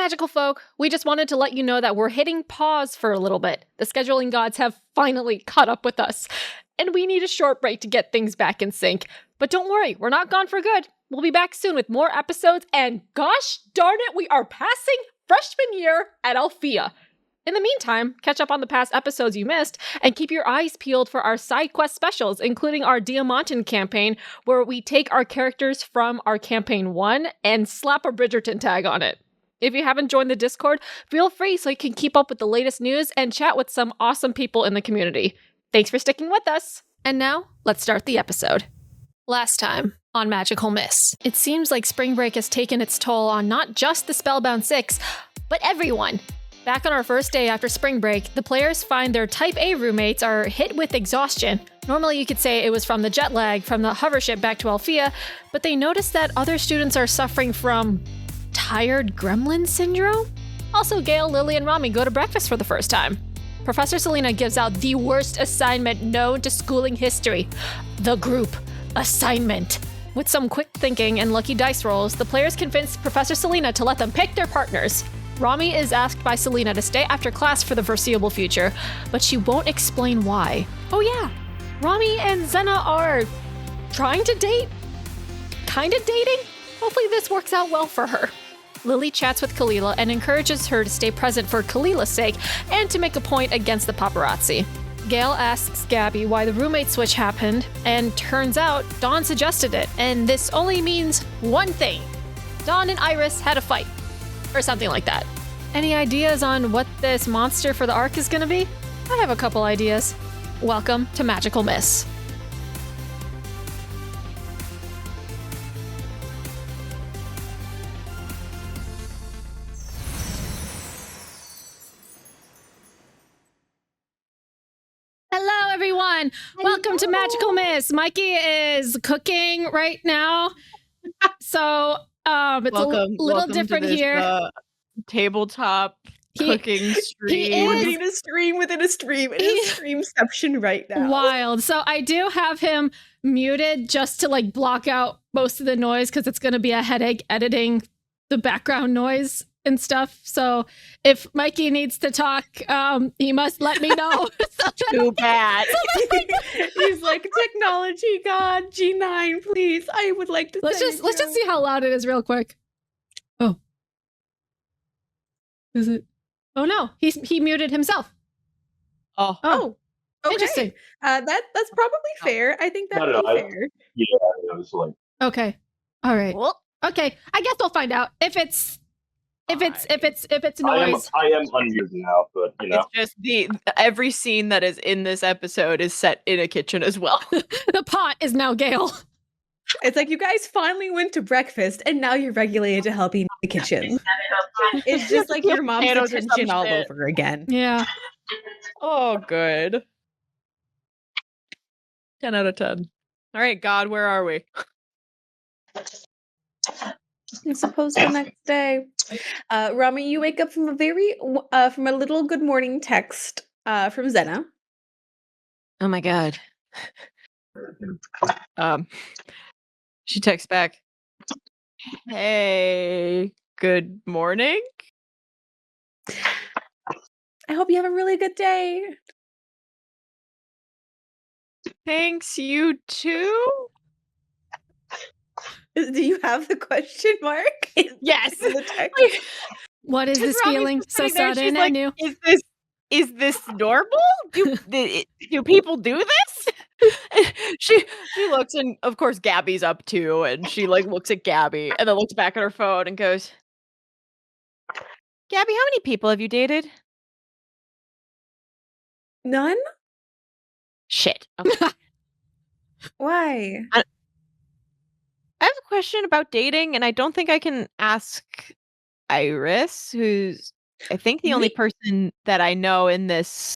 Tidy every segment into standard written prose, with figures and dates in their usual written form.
magical folk, we just wanted to let you know that we're hitting pause for a little bit. The scheduling gods have finally caught up with us, and we need a short break to get things back in sync. But don't worry, we're not gone for good. We'll be back soon with more episodes, and gosh darn it, we are passing freshman year at Alfea. In the meantime, catch up on the past episodes you missed, and keep your eyes peeled for our side quest specials, including our Diamantin campaign, where we take our characters from our campaign 1 and slap a Bridgerton tag on it. If you haven't joined the Discord, feel free so you can keep up with the latest news and chat with some awesome people in the community. Thanks for sticking with us. And now, let's start the episode. Last time on Magical Miss, it seems like spring break has taken its toll on not just the Spellbound 6, but everyone. Back on our first day after spring break, the players find their Type A roommates are hit with exhaustion. Normally you could say it was from the jet lag from the hover ship back to Alfea, but they notice that other students are suffering from tired gremlin syndrome? Also, Gayle, Lily, and Romi go to breakfast for the first time. Professor Selena gives out the worst assignment known to schooling history: the group assignment. With some quick thinking and lucky dice rolls, the players convince Professor Selena to let them pick their partners. Romi is asked by Selena to stay after class for the foreseeable future, but she won't explain why. Oh yeah, Romi and Zena are trying to date? Kinda dating? Hopefully this works out well for her. Lily chats with Kalila and encourages her to stay present for Kalila's sake and to make a point against the paparazzi. Gayle asks Gabby why the roommate switch happened, and turns out Dawn suggested it, and this only means one thing. Dawn and Iris had a fight. Or something like that. Any ideas on what this monster for the arc is gonna be? I have a couple ideas. Welcome to Magical Miss. Hello, everyone. Welcome to Magical Miss. Mikey is cooking right now. So, it's welcome, a little different to this, here. Tabletop cooking stream. We're getting a stream within a stream. It is streamception right now. Wild. So I do have him muted just to like block out most of the noise because it's going to be a headache editing the background noise and stuff. So if Mikey needs to talk, he must let me know. Too bad. He's like, technology god, G9, please. I would like to. Let's just see how loud it is real quick. Oh, is it? Oh no, he muted himself. Oh. Okay. Interesting. That's probably fair. I think that would be fair. Yeah, it was like. Okay. All right. Well, okay. I guess we'll find out if it's noise. I am unmuted now, but you know. It's just every scene that is in this episode is set in a kitchen as well. The pot is now Gayle. It's like you guys finally went to breakfast and now you're regulated to helping in the kitchen. It's just like your mom's attention all over again. Yeah. Oh, good. 10 out of 10. All right, God, where are we? I suppose the next day. Romi, you wake up from a little good morning text from Zena. Oh my God. She texts back, "Hey, good morning. I hope you have a really good day. Thanks, you too." Do you have the question mark? Yes. In the text? What is this feeling so sudden and new? Is this normal? Do people do this? she looks, and of course Gabby's up too, and she like looks at Gabby and then looks back at her phone and goes, "Gabby, how many people have you dated?" None? Shit. Okay. Why? I have a question about dating, and I don't think I can ask Iris, who's I think the only person that I know in this,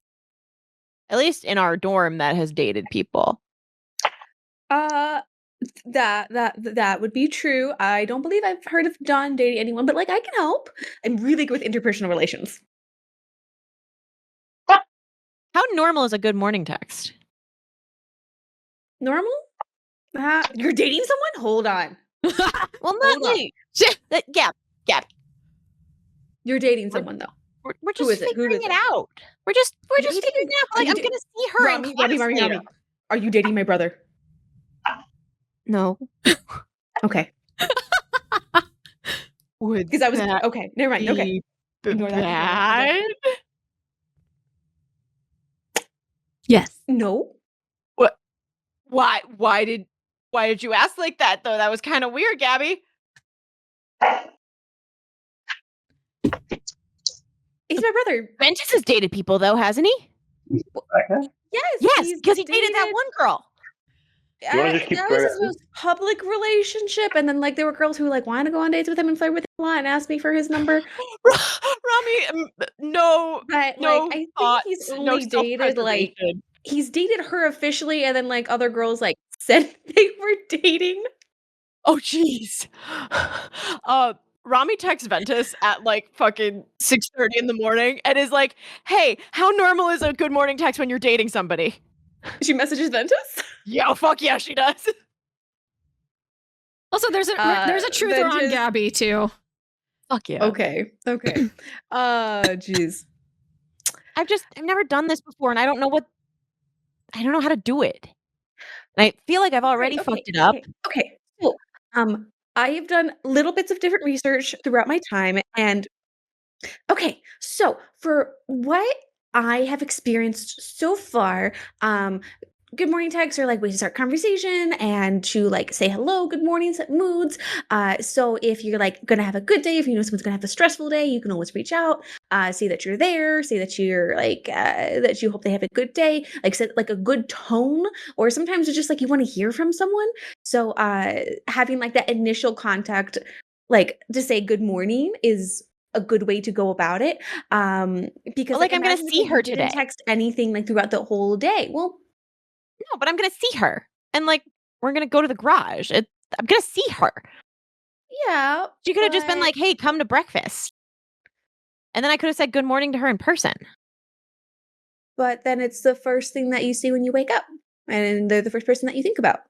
at least in our dorm, that has dated people. That would be true. I don't believe I've heard of Dawn dating anyone, but like I can help. I'm really good with interpersonal relations. How normal is a good morning text? Normal? You're dating someone? Hold on. Well, not me. Gab. You're dating someone though. We're Who just is it? Who figuring is it it? out. We're just Dating? figuring it out. Are Like you I'm da- gonna see her in class later. Romi. Are you dating my brother? No. Okay. Would Because I was that okay. Never mind. Okay. be Ignore that. bad? Yes. No. What? Why did you ask like that though? That was kind of weird, Gabby. He's my brother. Ventus has dated people though, hasn't he? Yes. Because he dated that one girl. You wanna just keep that was his going? most public relationship, and then like there were girls who like wanted to go on dates with him and flirt with him a lot and asked me for his number. Rami, no, But no like I think thoughts, he's no only dated like self-preservation. he's dated her officially, and then like other girls like said they were dating. Oh, jeez. Rami texts Ventus at like fucking 6:30 in the morning and is like, "Hey, how normal is a good morning text when you're dating somebody?" She messages Ventus. Yo, fuck yeah, she does. Also, there's a truther on Ventus- Gabby too. Fuck yeah. Okay. Jeez. I've never done this before and I don't know how to do it. And I feel like I've already fucked it up. Okay. So, I have done little bits of different research throughout my time, and okay, so for what I have experienced so far, good morning texts are like ways to start conversation and to like say hello, good morning, set moods. So if you're like gonna have a good day, if you know someone's gonna have a stressful day, you can always reach out, say that you're there, say that you're like that you hope they have a good day, like set like a good tone, or sometimes it's just like you want to hear from someone. So having like that initial contact, like to say good morning is a good way to go about it. Because But, like, I'm gonna imagine if, see like, her you didn't today. text anything like throughout the whole day. Well, No, but I'm gonna see her. And like we're gonna go to the garage. I'm gonna see her. yeah. She could have just been but- like, "Hey, come to breakfast." And then I could have said good morning to her in person. but then it's the first thing that you see when you wake up, and they're the first person that you think about.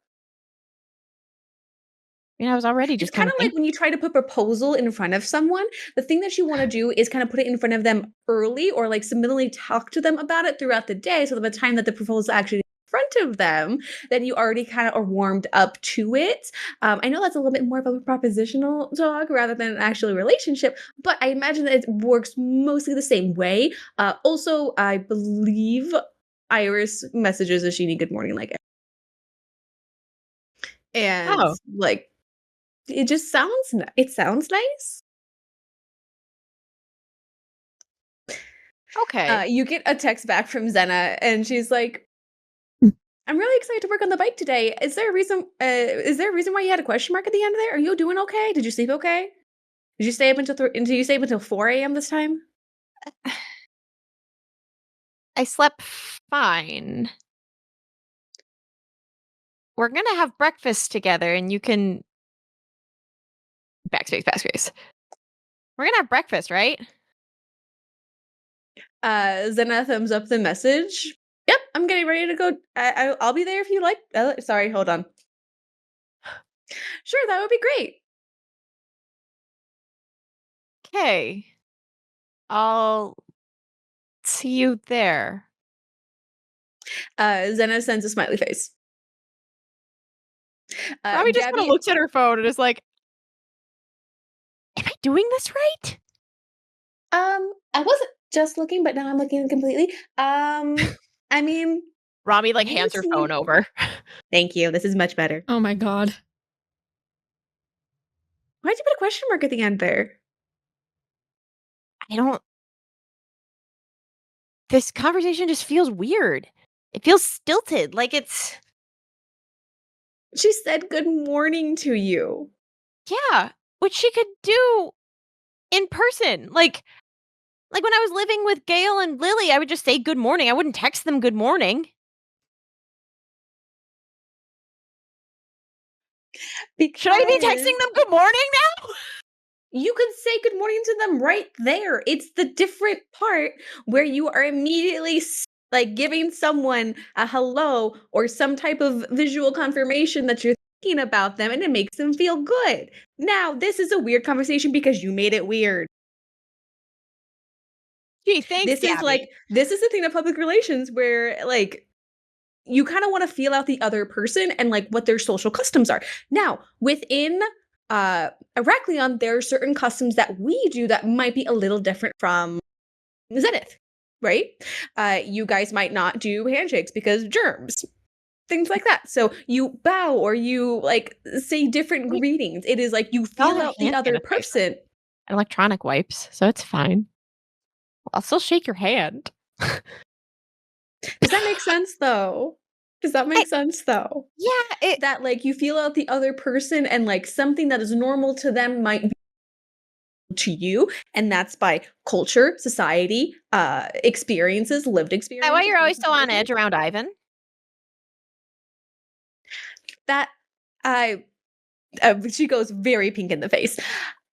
I mean, I was already It's just kind kind of of like when you try to put proposal in front of someone, the thing that you want to do is kind of put it in front of them early, or like subliminally talk to them about it throughout the day, so that by the time that the proposal is actually in front of them, then you already kind of are warmed up to it. I know that's a little bit more of a propositional talk rather than an actual relationship, but I imagine that it works mostly the same way. Also, I believe Iris messages Ashini good morning like, and Oh. like it just sounds it sounds nice. okay. You get a text back from Zena, and she's like, "I'm really excited to work on the bike today. Is there a reason? Is there a reason why you had a question mark at the end there? Are you doing okay? Did you sleep okay? Did you stay up until you stay up until 4 a.m. this time?" I slept fine. We're gonna have breakfast together and you can backspace. We're gonna have breakfast, right? Zena thumbs up the message. Yep, I'm getting ready to go. I'll be there if you like. Sorry, hold on. Sure, that would be great. Okay. I'll see you there. Zena sends a smiley face. Robbie just kind of Gabby, looks at her phone and is like, "Am I doing this right?" I wasn't just looking, but now I'm looking completely. I mean, Robbie like you hands her seem- phone over. Thank you. This is much better. Oh my god. Why'd you put a question mark at the end there? I don't. This conversation just feels weird. It feels stilted. Like it's. She said good morning to you. Yeah, which she could do in person. Like when I was living with Gayle and Lily, I would just say good morning. I wouldn't text them good morning. Should I be texting them good morning now? You could say good morning to them right there. It's the different part where you are immediately like giving someone a hello or some type of visual confirmation that you're thinking about them, and it makes them feel good. Now, this is a weird conversation because you made it weird. Gee, thanks, This is Gabby. like this is the thing of public relations where like you kind of want to feel out the other person and like what their social customs are. Now, within Heraklion, there are certain customs that we do that might be a little different from Zenith, right? You guys might not do handshakes because germs, things like that. So you bow or you like say different greetings. It is like you Y'all feel have out the hand other sanitizer. person. Electronic wipes, so it's fine. I'll still shake your hand. Does that make sense though? Does that make sense though? Yeah, That like you feel out the other person and like something that is normal to them might be to you, and that's by culture, society, experiences, lived is that why experiences. you're always so on edge around Ivan? That I she goes very pink in the face.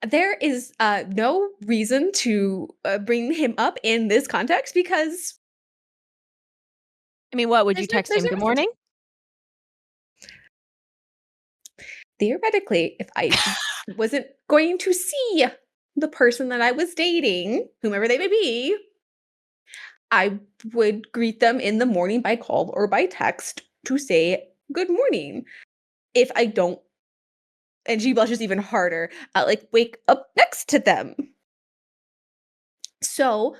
There is no reason to bring him up in this context because I mean, what would you there's no, text there's him? no Good reason morning. theoretically, if I wasn't going to see the person that I was dating, whomever they may be, I would greet them in the morning by call or by text to say good morning. If I don't, and she blushes even harder, like wake up next to them. So,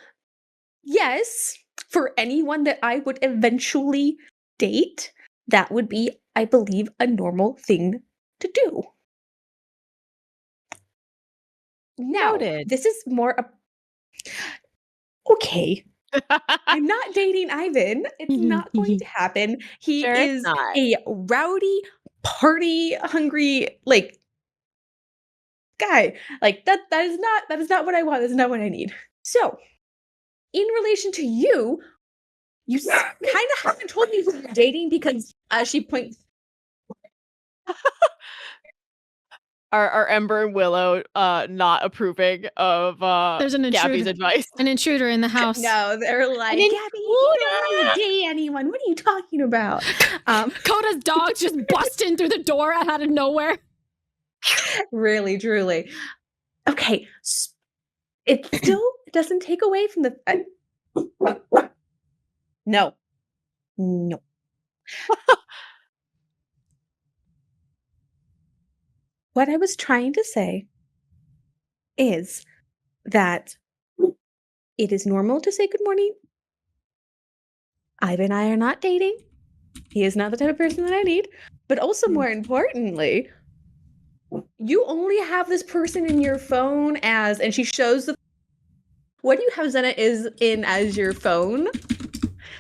yes, for anyone that I would eventually date, that would be, I believe, a normal thing to do. Now, Noted. this is more a okay. I'm not dating Ivan. It's not going to happen. He Sure it's is not. a rowdy, party hungry, like guy. Like that is not what I want. That's not what I need. So, in relation to you, you kind of haven't told me who you're dating because she points. Are Ember and Willow not approving of There's an Gabby's intruder. advice? An intruder in the house. No, they're like, An Gabby, you don't want to date anyone. What are you talking about? Coda's dog just bust in through the door out of nowhere. Really, truly. Okay, it still doesn't take away from the. No. No. What I was trying to say is that it is normal to say good morning. Ivan and I are not dating. He is not the type of person that I need. But also, more importantly, you only have this person in your phone as, and she shows the. What do you have Zena is in as your phone?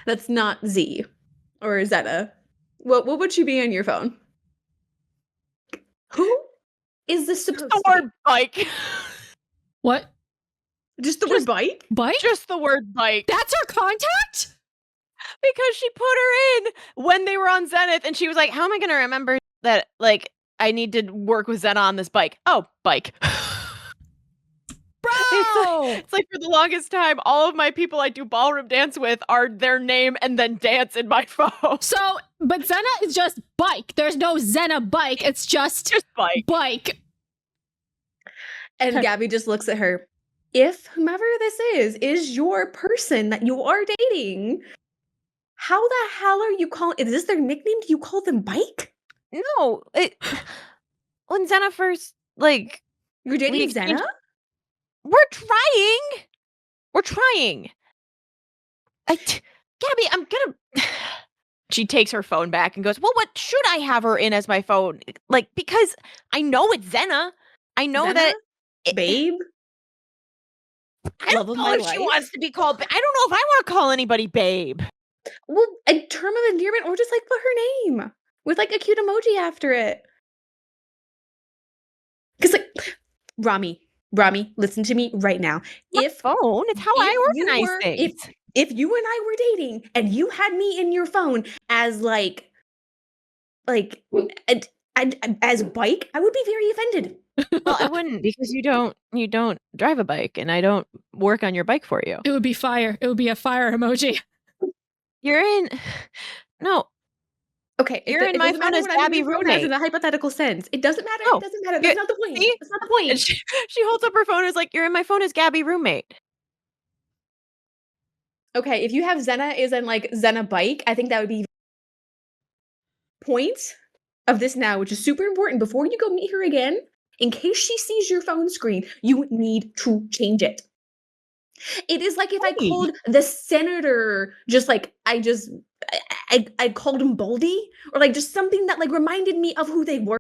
That's not Z or Zena. What would she be on your phone? Who is this supposed The to be? word bike. What? Just the word bike? Bike? Just the word bike. That's her contact? Because she put her in when they were on Zenith, and she was like, "How am I going to remember that? Like, I need to work with Zena on this bike." Oh, bike. Bro! It's like for the longest time, all of my people I do ballroom dance with are their name and then dance in my phone. So, but Zena is just bike. There's no Zena bike. It's just bike. Bike. And Gabby just looks at her. If whomever this is your person that you are dating, how the hell are you calling? Is this their nickname? Do you call them Bike? No, when Zena first You're dating we exchanged- Zena? we're trying. We're trying. Gabby, I'm gonna. She takes her phone back and goes, "Well, what should I have her in as my phone? Like, because I know it's Zena. I know Zena? that Babe? I don't Love of know my if she life? wants to be called. I don't know if I want to call anybody babe. Well, a term of endearment, or just like put her name with like a cute emoji after it. Because like Romi, listen to me right now. My phone, it's how I organize things. If you and I were dating and you had me in your phone as like as Bike, I would be very offended. Well, I wouldn't because you don't drive a bike and I don't work on your bike for you. It would be fire. It would be a fire emoji. You're in no. Okay, You're in my phone as Gabby roommate. in a hypothetical sense. It doesn't matter. No. It doesn't matter. That's not the point. See? That's not the point. And she holds up her phone and is like, "You're in my phone as Gabby roommate." Okay, if you have Zena is in like Zena bike, I think that would be point of this now, which is super important. Before you go meet her again, in case she sees your phone screen, you need to change it. It is like if I Hey. called the senator just like I called him Baldy, or like just something that like reminded me of who they were.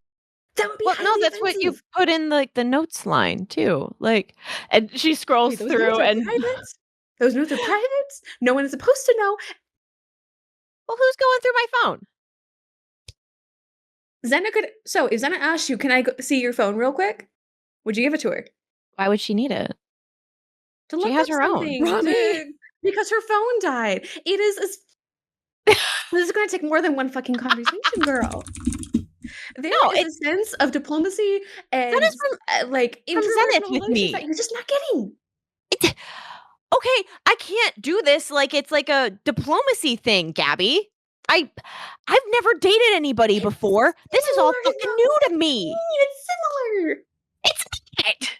That would be Well, no, highly that's what you offensive. put in, like, the notes line too, like and she scrolls Wait, those notes through are and private? Those notes are private? No one is supposed to know. well, who's going through my phone? Zena could so if Zena asked you, "Can I go see your phone real quick?" Would you give it to her? Why would she need it? To She look has up her own. something, Romi! because her phone died. It is as this is gonna take more than one fucking conversation, girl. No, There is a sense of diplomacy that and is like from Zenith interpersonal with relations that me. you're just not getting. It okay, I can't do this like it's like a diplomacy thing, Gabby. I I've never dated anybody It's before. This is all similar fucking enough. new What to do you me. mean? It's similar. It's not.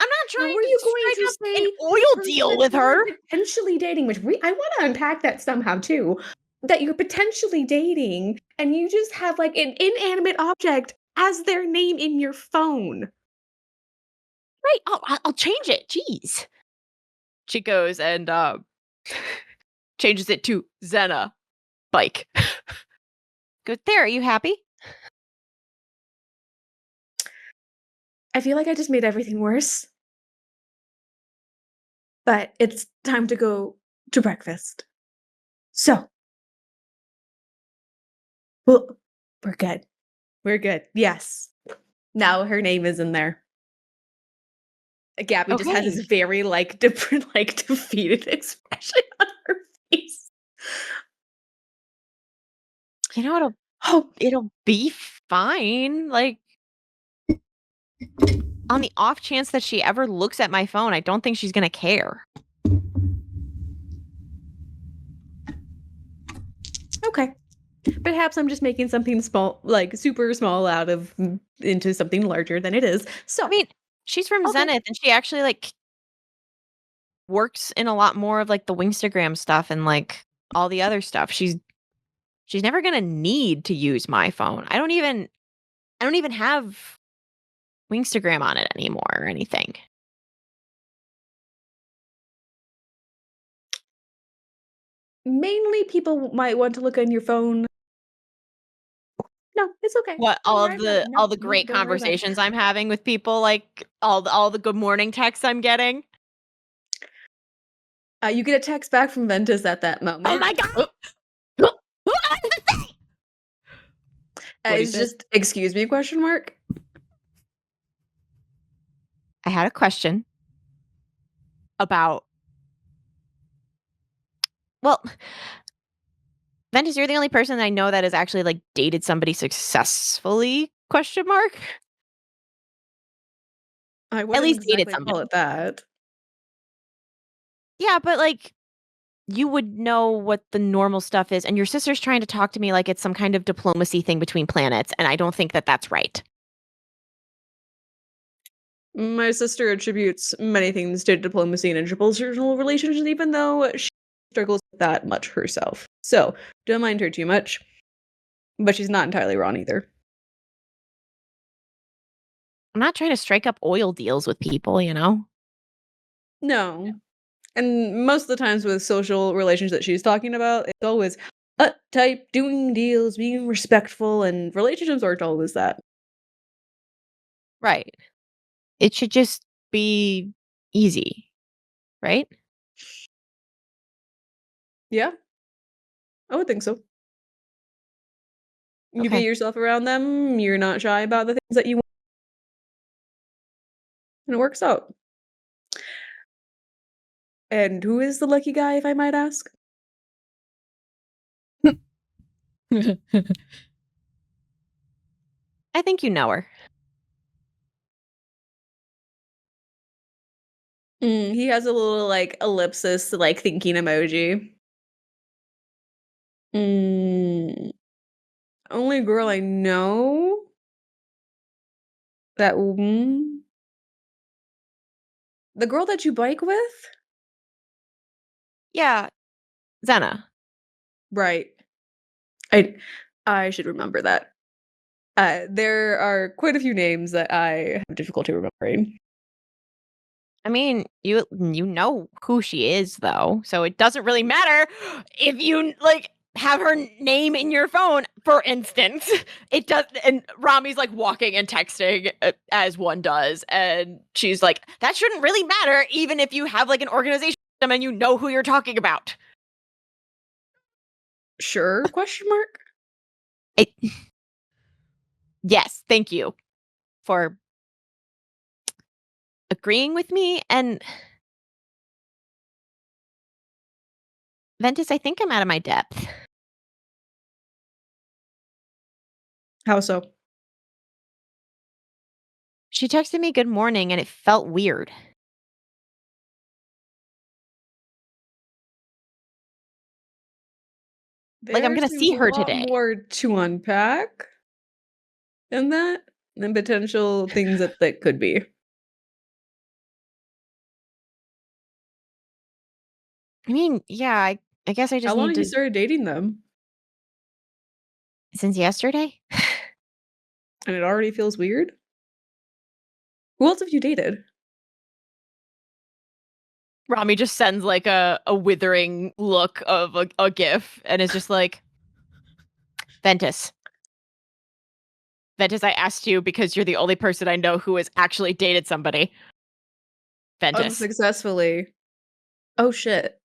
I'm not How trying are to you going strike to up an say the oil person deal that with you are her. potentially dating, which I want to unpack that somehow too, that you're potentially dating, and you just have like an inanimate object as their name in your phone? Right, I'll change it. Jeez. She goes and changes it to Zena bike. Goes, there, are you happy? I feel like I just made everything worse. But it's time to go to breakfast. So, well, we're good. We're good. Yes. Now her name is in there. Gabby just has Okay. this very like different, like defeated expression on her face. You know, Oh, it'll be fine. Like on the off chance that she ever looks at my phone, I don't think she's gonna care. okay. Perhaps I'm just making something small, like super small, out of into something larger than it is. I So, mean, she's from okay. Zenith and she actually like works in a lot more of like the Wingstagram stuff and like all the other stuff. She's never gonna need to use my phone. I don't even have Wingstagram on it anymore or anything. Mainly, people might want to look on your phone. No, it's okay. What Don't worry about it. all No, the no, great don't worry about it. conversations I'm having with people, like all the good morning texts I'm getting. You get a text back from Ventus at that Oh moment. my god! What do you It's say? just, excuse me, question mark? I had a question about well, Ventus, you're the only person that I know that has actually like dated somebody successfully? Question mark. I At wouldn't least dated exactly call somebody. it that. Yeah, but like you would know what the normal stuff is, and your sister's trying to talk to me like it's some kind of diplomacy thing between planets, and I don't think that that's right. My sister attributes many things to diplomacy and interpersonal relationships, even though she struggles with that much herself. So, don't mind her too much. But she's not entirely wrong either. I'm not trying to strike up oil deals with people, you know? No. And most of the times with social relations that she's talking about, it's always uptight, doing deals, being respectful, and relationships aren't always that. Right. It should just be easy, right? Yeah, I would think so. You be Okay. yourself around them, you're not shy about the things that you want, and it works out. And who is the lucky guy, if I might ask? I think you know her. He has a little, like, ellipsis, like, thinking emoji. Mm, only girl I know that the girl that you bike with? Yeah, Xena. Right. I should remember that. There are quite a few names that I have difficulty remembering. I mean, you know who she is though, so it doesn't really matter if you like have her name in your phone, for instance. It does, and Rami's like walking and texting as one does, and she's like, that shouldn't really matter, even if you have like an organization and you know who you're talking about. Sure? Question mark. It, yes, thank you for agreeing with me. And Ventus, I think I'm out of my depth. How so? She texted me good morning and it felt weird. Like I'm There gonna seems see a her lot today. more to unpack in that than potential things that could be. I mean, yeah, I guess I How just long need have you to started dating them? since yesterday. And it already feels weird? Who else have you dated? Rami just sends like a withering look of a gif and is just like, Ventus. Ventus, I asked you because you're the only person I know who has actually dated somebody. Ventus. Unsuccessfully. Oh shit.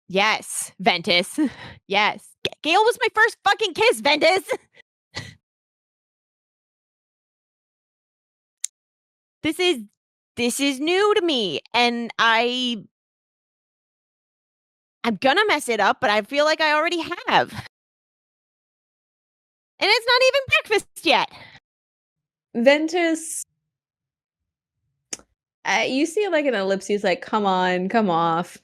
Yes, Ventus. Yes. Gayle was my first fucking kiss, Ventus. This is new to me and I'm gonna mess it up, but I feel like I already have. And it's not even breakfast yet. Ventus, you see like an ellipses like, come on, come off.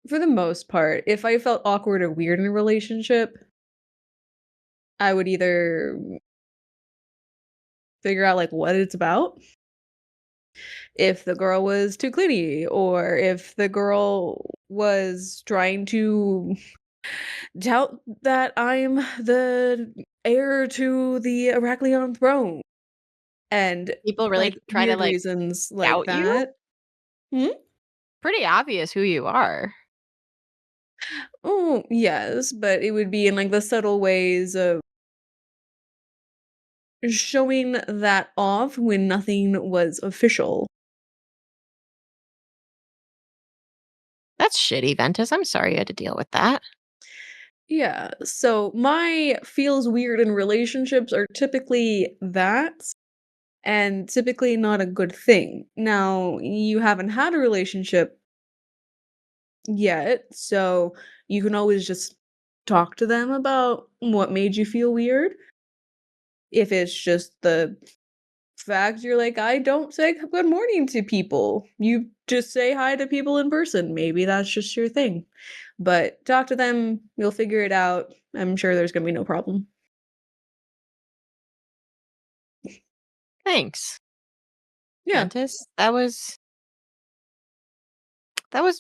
For the most part, if I felt awkward or weird in a relationship, I would either figure out like what it's about, if the girl was too clingy, or if the girl was trying to doubt that I'm the heir to the Heraklion throne, and People really like try to weird like reasons like doubt you. that. Hmm? Pretty obvious who you are. Oh, yes, but it would be in like the subtle ways of showing that off when nothing was official. That's shitty, Ventus. I'm sorry you had to deal with that. Yeah, so my feels weird in relationships are typically that, and typically not a good thing. Now, you haven't had a relationship yet, so you can always just talk to them about what made you feel weird. If it's just the fact you're like, I don't say good morning to people. You just say hi to people in person. Maybe that's just your thing. But talk to them, you'll figure it out. I'm sure there's gonna be no problem. Thanks, Yeah, Ventus. That was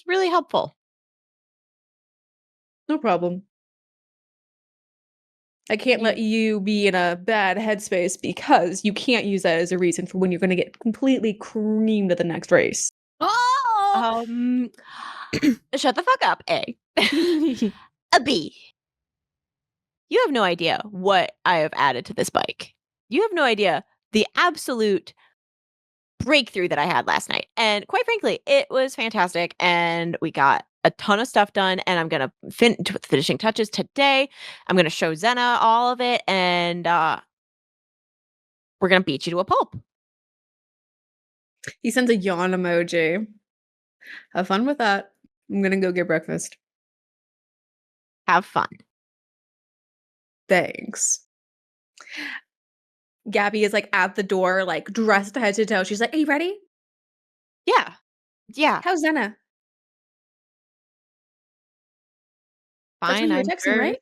really helpful. no problem. I can't let you be in a bad headspace because you can't use that as a reason for when you're gonna get completely creamed at the next race. Oh, shut the fuck up, A. A B. You have no idea what I have added to this bike. You have no idea the absolute breakthrough that I had last night. And quite frankly, it was fantastic. And we got a ton of stuff done. And I'm going to with finishing touches today. I'm going to show Xena all of it. And we're going to beat you to a pulp. He sends a yawn emoji. Have fun with that. I'm gonna go get breakfast. Have fun. Thanks. Gabby is like at the door, like dressed head to toe. She's like, "Are you ready? Yeah. Yeah. How's Xena? That's who Fine. you were I'm texting, sure. right?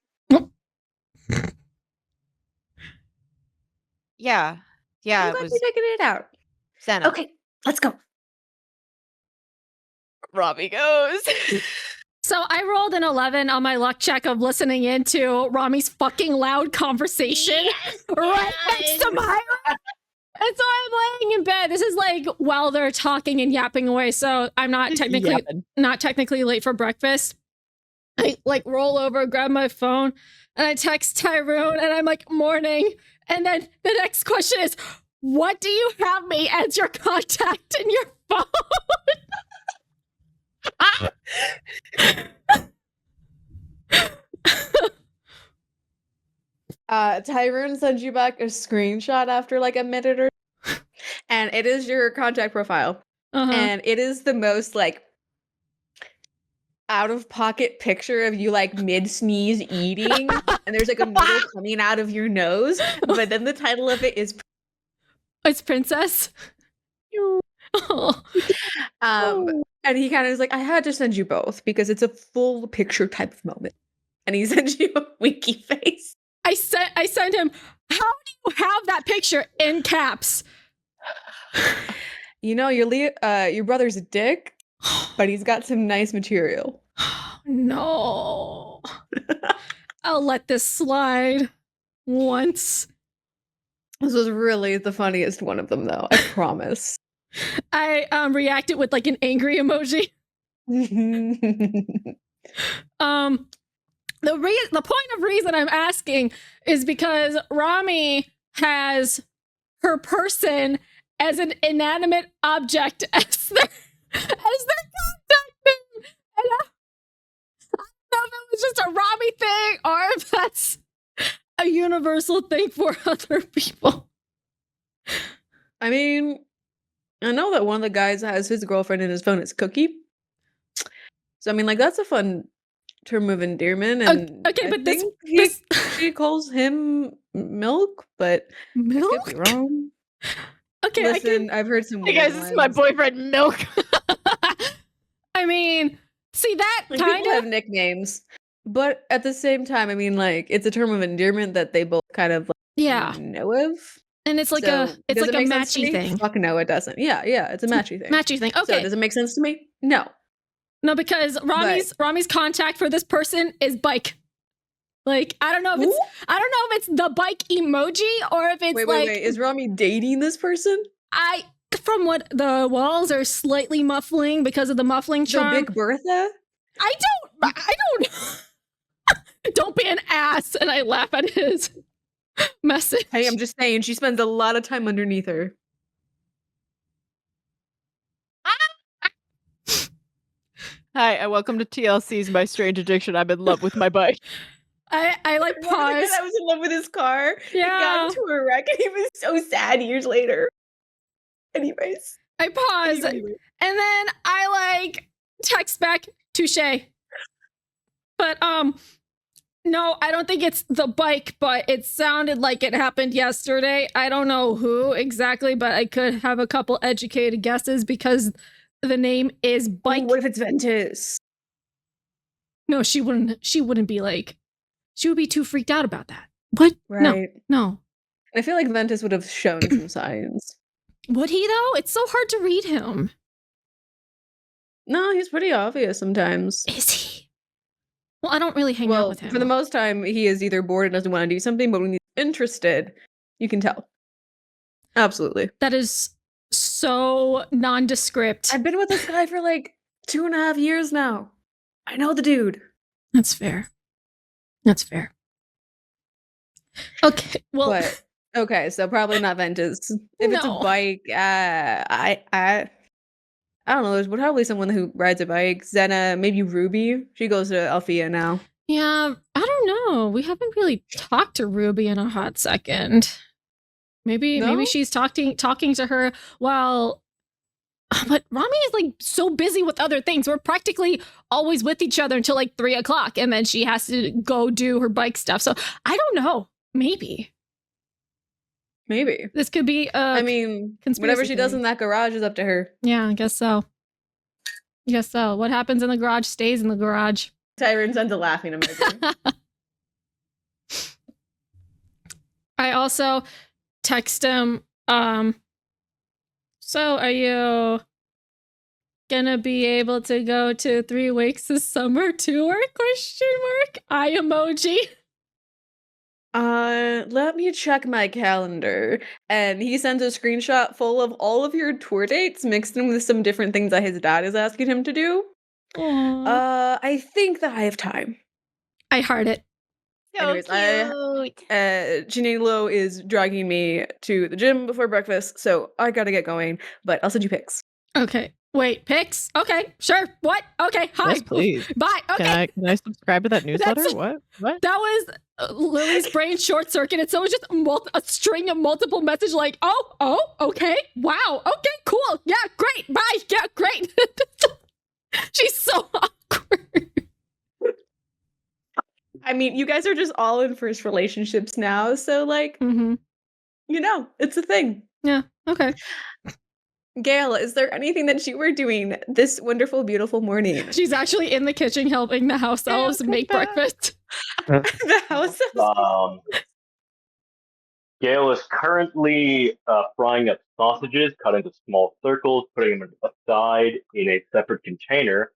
Yeah. I'm Yeah. It glad you're was taking it out. Xena. Okay, let's go." Robbie goes. So I rolled an 11 on my luck check of listening into Rami's fucking loud conversation right next to mine. And so I'm laying in bed. This is like while they're talking and yapping away. So I'm not technically late for breakfast. I like roll over, grab my phone, and I text Tyrone, and I'm like, morning. And then the next question is, what do you have me as your contact in your phone? Tyrone sends you back a screenshot after like a minute or and it is your contact profile. And it is the most like out of pocket picture of you like mid sneeze eating and there's like a noodle coming out of your nose, but then the title of it is It's Princess. Oh. And he kind of is like, I had to send you both because it's a full picture type of moment. And he sends you a winky face. I sent him, how do you have that picture in caps? You know, your brother's a dick, but he's got some nice material. No. I'll let this slide once. This was really the funniest one of them, though. I promise. I reacted with like an angry emoji. The point of reason I'm asking is because Romi has her person as an inanimate object as their contact name. And I don't know if it was just a Romi thing or if that's a universal thing for other people. I mean, I know that one of the guys has his girlfriend in his phone is Cookie. So, I mean, like, that's a fun term of endearment. And okay, but she calls him Milk, but Milk? I could be wrong. Okay, listen, I've heard some. Hey guys, this is my boyfriend Milk. I mean, see that Like, kind people of have nicknames, but at the same time, I mean, like, it's a term of endearment that they both kind of like, know of. And it's like So, a does it make sense to matchy me? thing. Fuck no, it doesn't. Yeah, it's a matchy thing. Matchy thing. Okay. So does it make sense to me? No. No, because Romi's contact for this person is bike. Like, I don't know if it's the bike emoji or if it's wait. Is Romi dating this person? From what the walls are slightly muffling because of the muffling charm. So Big Bertha? I don't don't be an ass. And I laugh at his message. Hey, I'm just saying she spends a lot of time underneath her. Hi, welcome to TLC's My Strange Addiction. I'm in love with my bike. I like pause. I was in love with his car. Yeah. It got into a wreck and he was so sad years later. Anyways. I pause. Anyway. And then I like text back, touche. But no, I don't think it's the bike, but it sounded like it happened yesterday. I don't know who exactly, but I could have a couple educated guesses because the name is Bike. Ooh, what if it's Ventus? No, she wouldn't be like, she would be too freaked out about that. What? Right. No. I feel like Ventus would have shown some signs. Would he though? It's so hard to read him. No, he's pretty obvious sometimes. Is he? Well, I don't really hang out with him. For the most time, he is either bored and doesn't want to do something, but when he's interested, you can tell. Absolutely. That is so nondescript. I've been with this guy for like 2.5 years now. I know the dude. That's fair. Okay, well, okay, so probably not Ventus. If it's a bike, I don't know. There's probably someone who rides a bike. Xena, maybe Ruby. She goes to Alfea now. Yeah, I don't know. We haven't really talked to Ruby in a hot second. Maybe she's talking to her while. But Romi is like so busy with other things. We're practically always with each other until like 3:00, and then she has to go do her bike stuff. So I don't know. Maybe this could be. I mean, whatever she does in that garage is up to her. Yeah, I guess so. What happens in the garage stays in the garage. Tyrone's into laughing emoji. I also text him. So are you gonna be able to go to 3 weeks this summer tour? Eye emoji. Let me check my calendar. And he sends a screenshot full of all of your tour dates mixed in with some different things that his dad is asking him to do. Aww. I think that I have time. I heart it. So Anyways, cute. Janine Lowe is dragging me to the gym before breakfast, so I gotta get going, but I'll send you pics. Okay. Wait, pics? Okay, sure. What? Okay, hi. Yes, please. Bye. Okay. Can I subscribe to that newsletter? That's- What? That was Lily's brain short circuited. So it was just a string of multiple messages like, oh, okay, wow, okay, cool, yeah, great, bye, yeah, great. She's so awkward. I mean, you guys are just all in first relationships now, so like, it's a thing. Yeah, okay. Gayle, is there anything that you were doing this wonderful, beautiful morning? She's actually in the kitchen helping the house elves make breakfast. The house elves. Gayle is currently frying up sausages, cut into small circles, putting them aside in a separate container.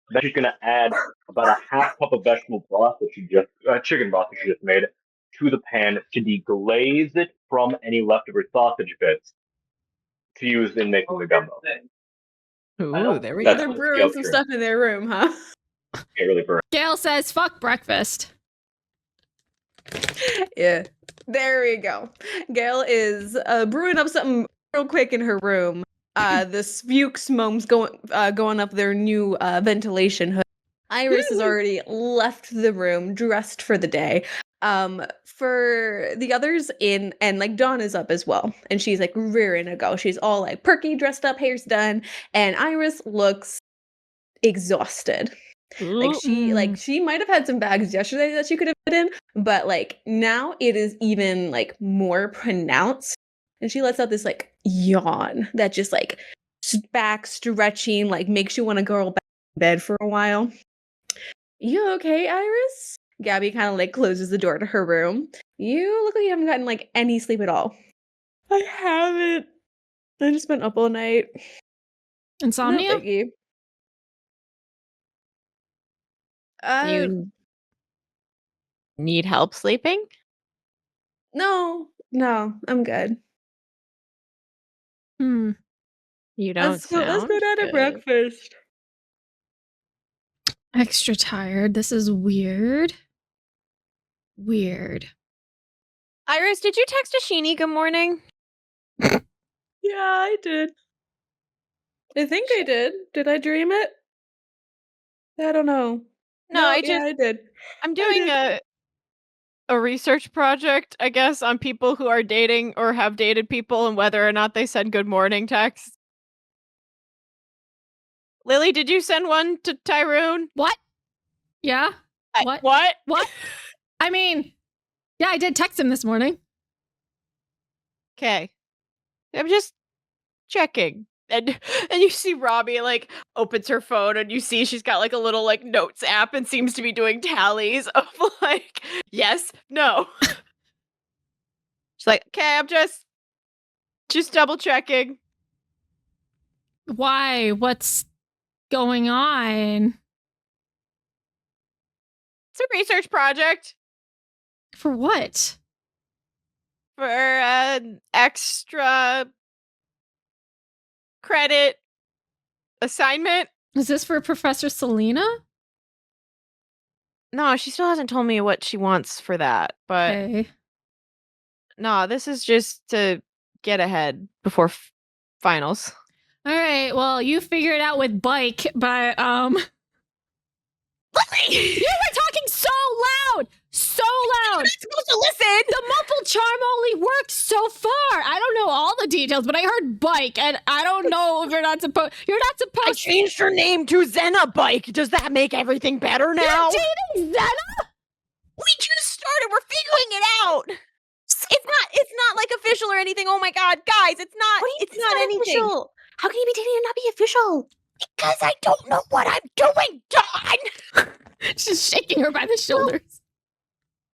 Then she's going to add about a half cup of vegetable broth that chicken broth that she just made, to the pan to deglaze it from any leftover sausage bits to use in making the gumbo. Ooh, there we Yeah, go. they're brewing some stuff in their room, huh? Can't really burn. Gayle says, fuck breakfast. Yeah, there we go. Gayle is brewing up something real quick in her room. The Spuke smoke's going up their new ventilation hood. Iris has already left the room, dressed for the day. For the others and like Dawn is up as well, and she's like rearing to go. She's all like perky, dressed up, hair's done, and Iris looks exhausted. Like she might have had some bags yesterday that she could have put in, but like now it is even like more pronounced. And she lets out this like yawn that just like back stretching, like makes you want to go back to bed for a while. You okay, Iris? Gabby kind of like closes the door to her room. You look like you haven't gotten like any sleep at all. I haven't. I just been up all night. Insomnia? No biggie. You need help sleeping? No, I'm good. You don't Let's go down to good. breakfast. Extra tired. This is weird. Iris, did you text Ashini good morning? Yeah, I did. I think I did. Did I dream it? I don't know. No, I did. I'm doing a research project, I guess, on people who are dating or have dated people and whether or not they send good morning texts. Lily, did you send one to Tyrone? What? Yeah? What? I mean, yeah, I did text him this morning. Okay. I'm just checking. And you see Robbie like opens her phone and you see she's got like a little like notes app and seems to be doing tallies of like yes, no. She's like, okay, I'm just double checking. Why? What's going on? It's a research project. For what? For an extra credit assignment. Is this for Professor Selena? No, she still hasn't told me what she wants for that. But Okay. no, this is just to get ahead before finals. All right. Well, you figure it out with bike, but Lily! You were talking so loud! So loud! You're not supposed to listen! The muffled charm only works so far. I don't know all the details, but I heard bike, and I don't know if you're not supposed. I changed her name to Zena Bike. Does that make everything better now? You're dating Zena? We just started. We're figuring it out. It's not like official or anything. Oh my god, guys, it's not. It's not anything. Official? How can you be dating and not be official? Because I don't know what I'm doing, Dawn. She's shaking her by the shoulders.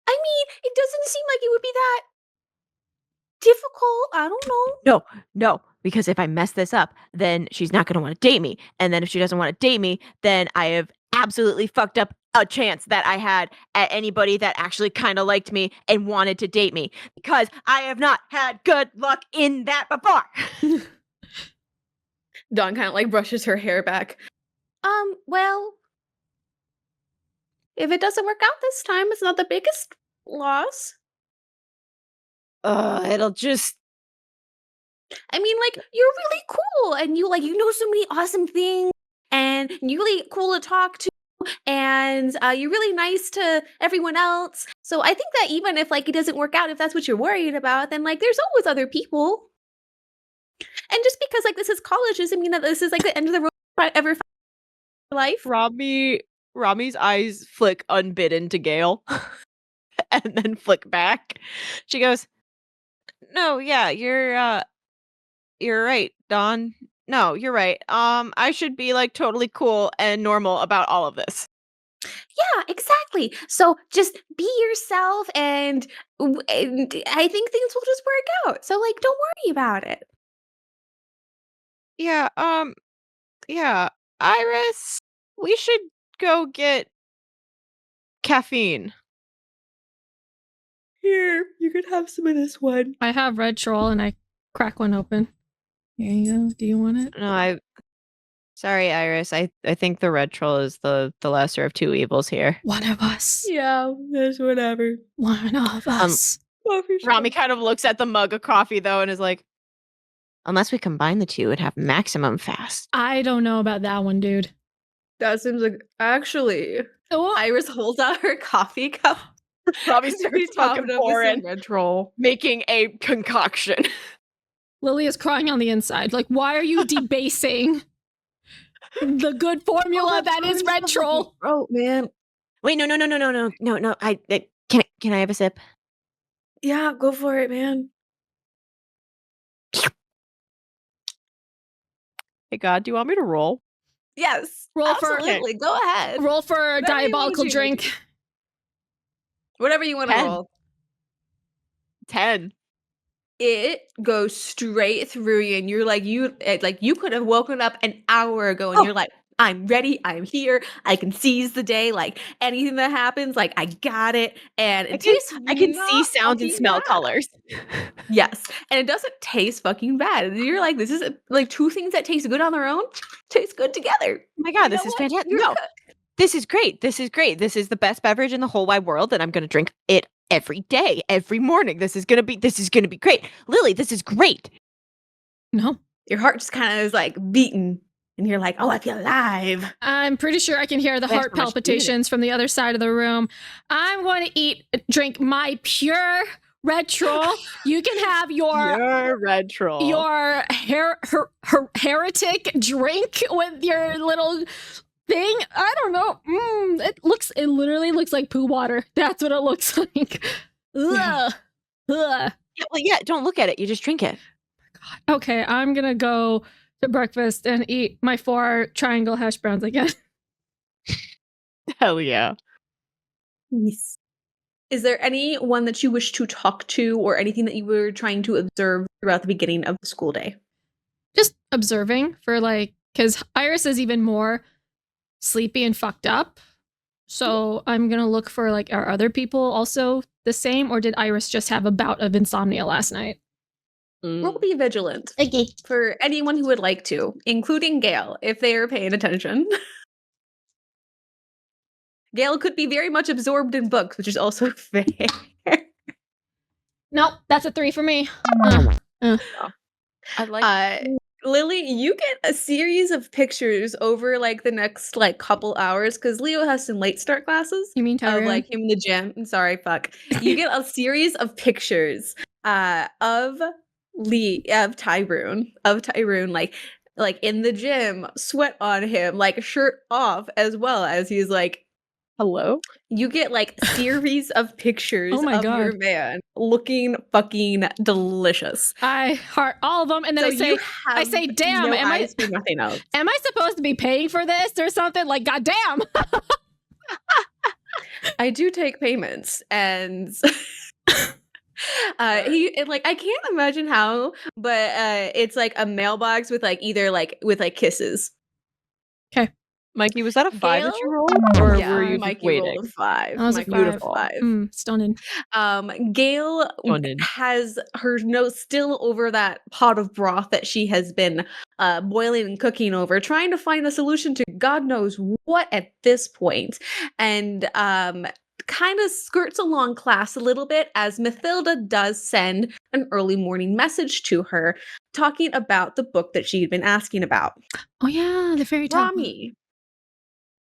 I mean, it doesn't seem like it would be that difficult. I don't know. No, because if I mess this up, then she's not going to want to date me. And then if she doesn't want to date me, then I have absolutely fucked up a chance that I had at anybody that actually kind of liked me and wanted to date me, because I have not had good luck in that before. Dawn kind of like brushes her hair back. Well, if it doesn't work out this time, it's not the biggest loss. It'll just... I mean, like, you're really cool, and you know so many awesome things, and you're really cool to talk to, and you're really nice to everyone else. So I think that even if like it doesn't work out, if that's what you're worried about, then like there's always other people. And just because like this is college doesn't mean that this is like the end of the road ever life. Rami's eyes flick unbidden to Gayle and then flick back. She goes, "No, yeah, you're right, Dawn. No, you're right. I should be like totally cool and normal about all of this." Yeah, exactly. So just be yourself, and I think things will just work out. So like, don't worry about it. Yeah, yeah. Iris, we should go get caffeine. Here, you can have some of this one. I have red troll and I crack one open. Here you go. Do you want it? No, sorry, Iris. I think the red troll is the lesser of two evils here. One of us. Yeah, that's whatever. One of us. Rami kind of looks at the mug of coffee though and is like, "Unless we combine the two and have maximum fast." I don't know about that one, dude. That seems like actually. Oh, Iris holds out her coffee cup. Rami starts fucking pouring, red troll. making a concoction. Lily is crying on the inside. Like, why are you debasing the good formula that is red troll? Oh man. Wait, no. Can I have a sip? Yeah, go for it, man. Hey God, do you want me to roll? Yes. Roll for- absolutely. Go ahead. Roll for a Whatever you diabolical wanna do. drink. Whatever you want to 10. roll. 10. It goes straight through you, and you're like you could have woken up an hour ago, and you're like, I'm ready, I'm here, I can seize the day, like anything that happens, like I got it, and it tastes I can see not sounds and fucking smell bad. colors. Yes, and it doesn't taste fucking bad. And you're like, this is like two things that taste good on their own, taste good together. Oh my God, You this know is what? fantastic. You're No, good. this is great. This is great. This is the best beverage in the whole wide world, and I'm gonna drink it every day, every morning. This is gonna be great. Lily, this is great. No. Your heart just kind of is like beating, and you're like, oh, I feel alive. I'm pretty sure I can hear the That's heart how much you need it. palpitations from the other side of the room. I'm going to drink my pure red troll. You can have your red troll. your heretic drink with your little thing. I don't know. It literally looks like poo water. That's what it looks like. Yeah. Ugh. Ugh. Yeah, well, yeah, don't look at it. You just drink it. Okay, I'm gonna go to breakfast and eat my 4 triangle hash browns again. Hell yeah. Yes. Is there anyone that you wish to talk to, or anything that you were trying to observe throughout the beginning of the school day? Just observing for like, because Iris is even more sleepy and fucked up. So I'm gonna look for like, are other people also the same, or did Iris just have a bout of insomnia last night? Roll be vigilant. Okay. For anyone who would like to, including Gayle, if they are paying attention. Gayle could be very much absorbed in books, which is also fair. Nope, that's a 3 for me. I like Lily, you get a series of pictures over like the next like couple hours, because Leo has some late start classes You mean of Tyrone? like him in the gym. I'm sorry, fuck. You get a series of pictures of Tyrone, like in the gym, sweat on him, like shirt off, as well as he's like, hello. you get like series of pictures Oh my of your God. man looking fucking delicious. I heart all of them, and then So I say, you have say, damn, no am I- eyes for nothing else. am I supposed to be paying for this or something? Like, goddamn. I do take payments, and I can't imagine how, but it's like a mailbox with like either like with like kisses. Mikey, was that a 5 that you Gayle? rolled? Or Yeah, were you just Mikey rolled waiting? a 5. That was a Mikey rolled a 5. 5. Stunning. Gayle Stunning. has her nose still over that pot of broth that she has been boiling and cooking over, trying to find a solution to God knows what at this point. And kind of skirts along class a little bit as Mathilda does send an early morning message to her talking about the book that she had been asking about. Oh yeah, the fairy tale. Romi.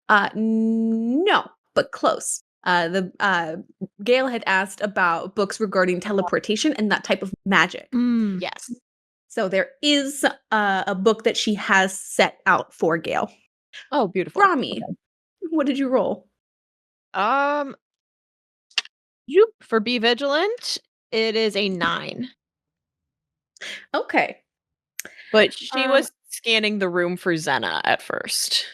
No, but close. Gayle had asked about books regarding teleportation and that type of magic. Mm. Yes. So there is a book that she has set out for Gayle. Oh, beautiful. Romi, what did you roll? For Be Vigilant, it is a 9. Okay. But she was scanning the room for Xena at first.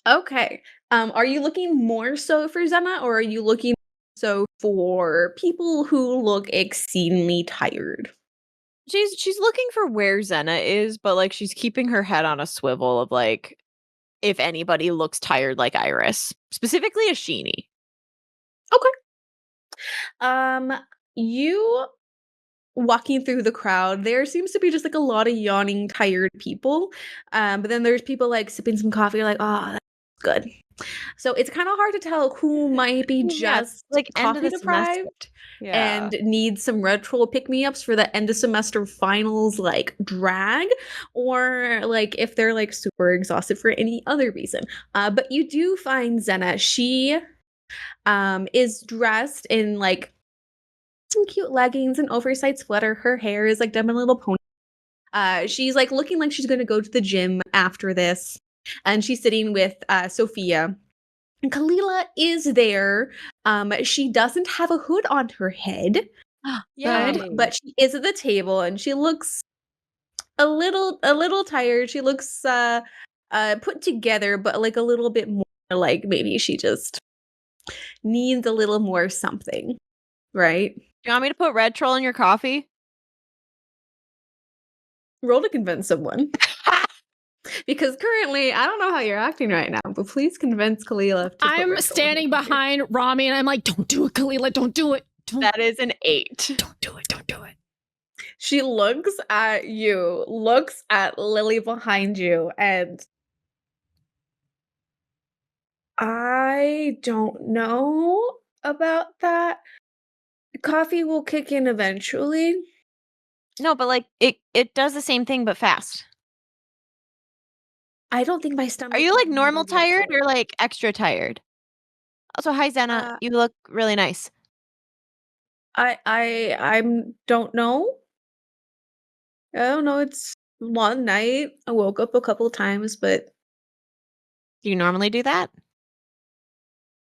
Okay. Are you looking more so for Xena, or are you looking so for people who look exceedingly tired? She's looking for where Xena is, but like she's keeping her head on a swivel of like if anybody looks tired like Iris, specifically a Sheeny. You walking through the crowd, there seems to be just like a lot of yawning, tired people. But then there's people like sipping some coffee, like, oh, that's good. So it's kind of hard to tell who might be Yeah, just like end of coffee the semester. deprived and needs some red troll pick-me-ups for the end of semester finals like drag, or like if they're like super exhausted for any other reason. But you do find Xena. She is dressed in like some cute leggings and oversized sweater. Her hair is like done in a little pony. She's like looking like she's going to go to the gym after this, and she's sitting with Sophia. And Kalila is there. She doesn't have a hood on her head, but she is at the table, and she looks a little tired. She looks put together, but like a little bit more like maybe she just needs a little more something, right? Do you want me to put red troll in your coffee? Roll to convince someone. Because currently, I don't know how you're acting right now, but please convince Kalila to put I'm red troll in standing your coffee. behind Romi and I'm like, don't do it, Kalila, don't do it. That is an 8. Don't do it, don't do it. She looks at you, looks at Lily behind you, and I don't know about that. Coffee will kick in eventually. No, but like it does the same thing but fast. I don't think my stomach. Are you can like handle normal red tired troll. or like extra tired? Also, hi Xena, you look really nice. I don't know. I don't know. It's one night. I woke up a couple times, but Do you normally do that?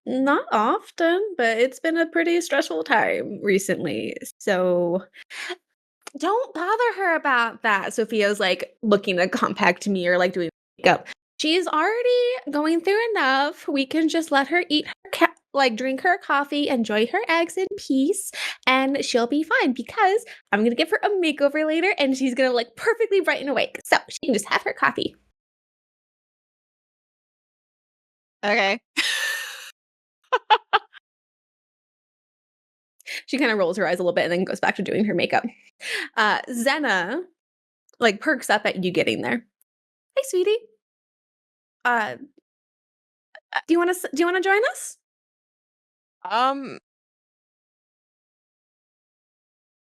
not often, but it's been a pretty stressful time recently. So don't bother her about that. Sophia's like looking at a compact mirror, like doing makeup. She's already going through enough. We can just let her eat her like drink her coffee, enjoy her eggs in peace, and she'll be fine because I'm gonna give her a makeover later and she's gonna like perfectly bright and awake. So she can just have her coffee. Okay. She kind of rolls her eyes a little bit and then goes back to doing her makeup. Xena like perks up at you getting there. Hey, sweetie. Do you want to join us?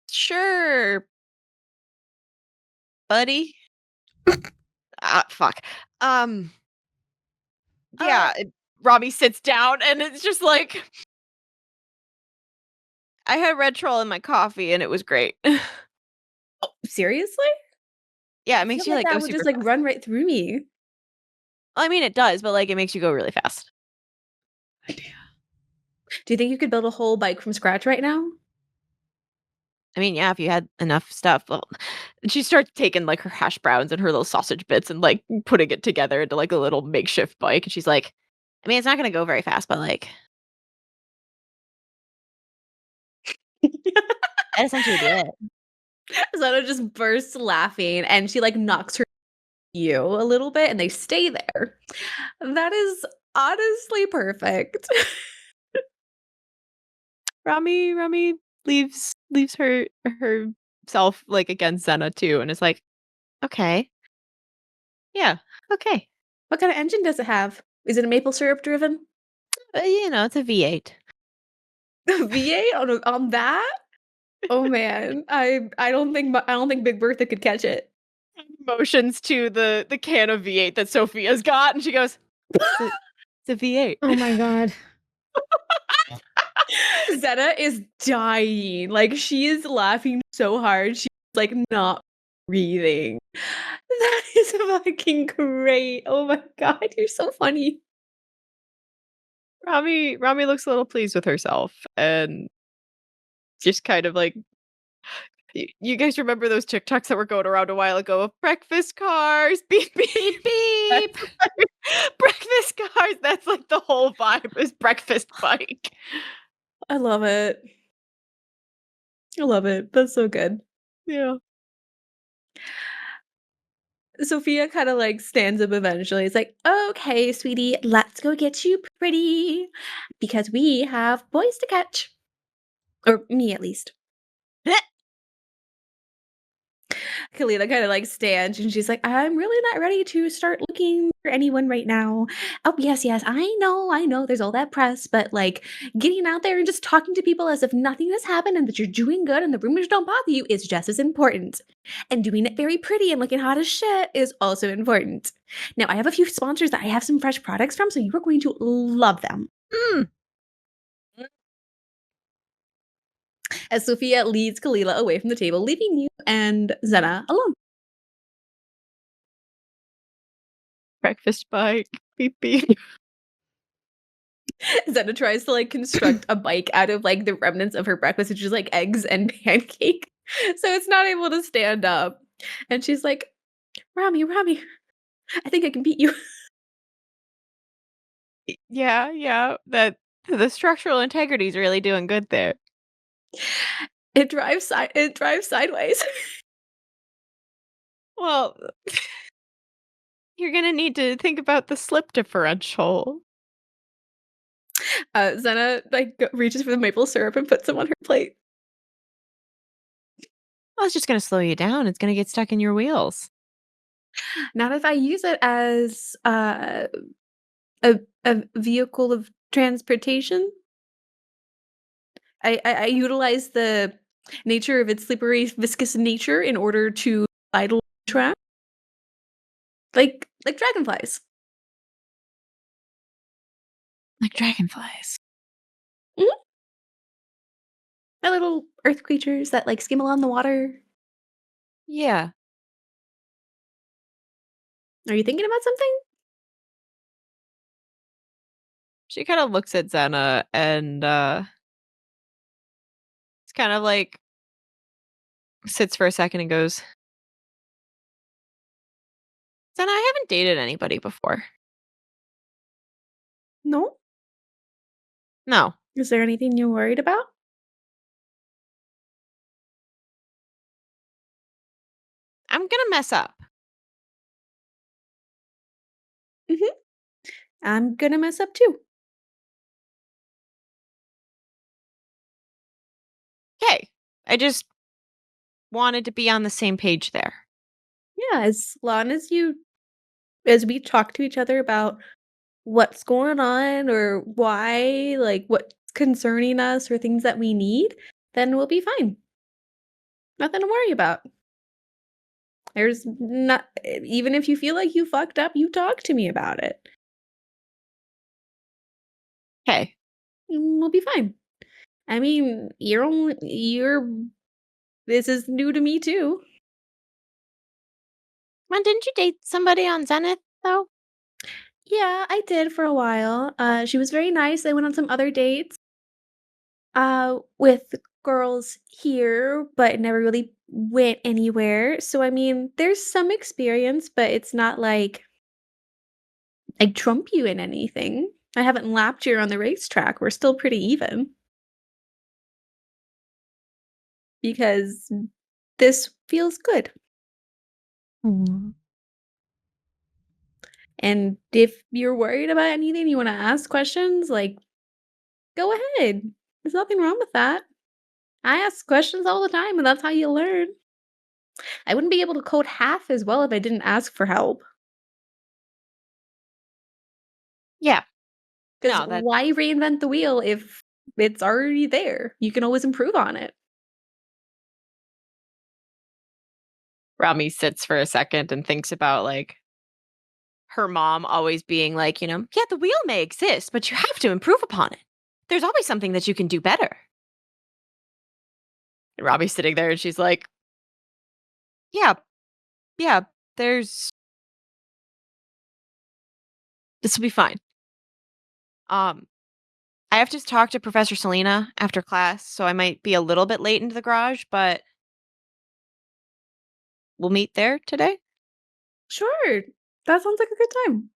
Sure, buddy. Fuck. Yeah, Robbie sits down and it's just like I had red troll in my coffee and it was great. Oh, seriously? Yeah, I it makes feel you like like that go would super just like fast. run right through me. I mean, it does, but like it makes you go really fast. Do you think you could build a whole bike from scratch right now? I mean, yeah, if you had enough stuff. Well, she starts taking like her hash browns and her little sausage bits and like putting it together into like a little makeshift bike. And she's like, I mean, it's not going to go very fast, but like. That essentially be it. Zana just bursts laughing, and she, like, knocks her you a little bit, and they stay there. That is honestly perfect. Romy leaves herself, like, against Senna too, and is like, "Okay. Yeah, okay." What kinda engine does it have? Is it a maple syrup driven? It's a V8. V8 on that? Oh, man. I don't think Big Bertha could catch it. Motions to the can of V8 that Sophia's got, and she goes, "It's a it's a V8." Oh my god. Zena is dying. Like, she is laughing so hard, she's, like, not breathing. That is fucking great. Oh my god, you're so funny. Romy looks a little pleased with herself and just kind of like you guys remember those TikToks that were going around a while ago of breakfast cars, beep beep Beep That's beep. breakfast cars. That's like the whole vibe is breakfast bike. I love it. I love it. That's so good. Yeah. Sophia kinda, like, stands up eventually. It's like, "Okay, sweetie, let's go get you pretty because we have boys to catch." Or me, at least. Kalila kinda, like, stands, and she's like, "I'm really not ready to start looking for anyone right now. Oh, yes, yes, I know, there's all that press, but, like, getting out there and just talking to people as if nothing has happened and that you're doing good and the rumors don't bother you is just as important. And doing it very pretty and looking hot as shit is also important. Now, I have a few sponsors that I have some fresh products from, so you are going to love them." Mm. As Sophia leads Kalila away from the table, leaving you and Zena alone. Breakfast bike. Beep beep. Zena tries to, like, construct a bike out of, like, the remnants of her breakfast, which is, like, eggs and pancake, so it's not able to stand up, and she's like, Rami, I think I can beat you." Yeah, yeah. That the structural integrity is really doing good there. It drives sideways. Well, you're gonna need to think about the slip differential. Zena, like, reaches for the maple syrup and puts some on her plate. Well, it's just gonna slow you down. It's gonna get stuck in your wheels. Not if I use it as, a vehicle of transportation. I utilize the nature of its slippery, viscous nature in order to idle track, like dragonflies. Like dragonflies. Mhm. They're little earth creatures that, like, skim along the water. Yeah. Are you thinking about something? She kind of looks at Zena and it's kind of like sits for a second and goes, Zena, I haven't dated anybody before. No? No. Is there anything you're worried about? I'm gonna mess up. Mhm. I'm gonna mess up too. Okay. I just wanted to be on the same page there. Yeah, as long as we talk to each other about what's going on or why, like, what's concerning us or things that we need, then we'll be fine. Nothing to worry about. There's not even if you feel like you fucked up, you talk to me about it. Okay. We'll be fine. I mean, you're this is new to me too. When didn't you date somebody on Zenith though? Yeah, I did for a while. She was very nice. I went on some other dates with girls here, but it never really went anywhere. So I mean, there's some experience, but it's not like I trump you in anything. I haven't lapped you on the racetrack. We're still pretty even. because this feels good. And if you're worried about anything, you want to ask questions, like, go ahead. There's nothing wrong with that. I ask questions all the time, and that's how you learn. I wouldn't be able to code half as well if I didn't ask for help. Yeah. Because No, that why reinvent the wheel if it's already there? You can always improve on it. Romi sits for a second and thinks about like her mom always being like, yeah, the wheel may exist, but you have to improve upon it. There's always something that you can do better. And Robbie's sitting there and she's like, yeah, this will be fine. I have to talk to Professor Selena after class, so I might be a little bit late into the garage, but we'll meet there today. Sure. That sounds like a good time.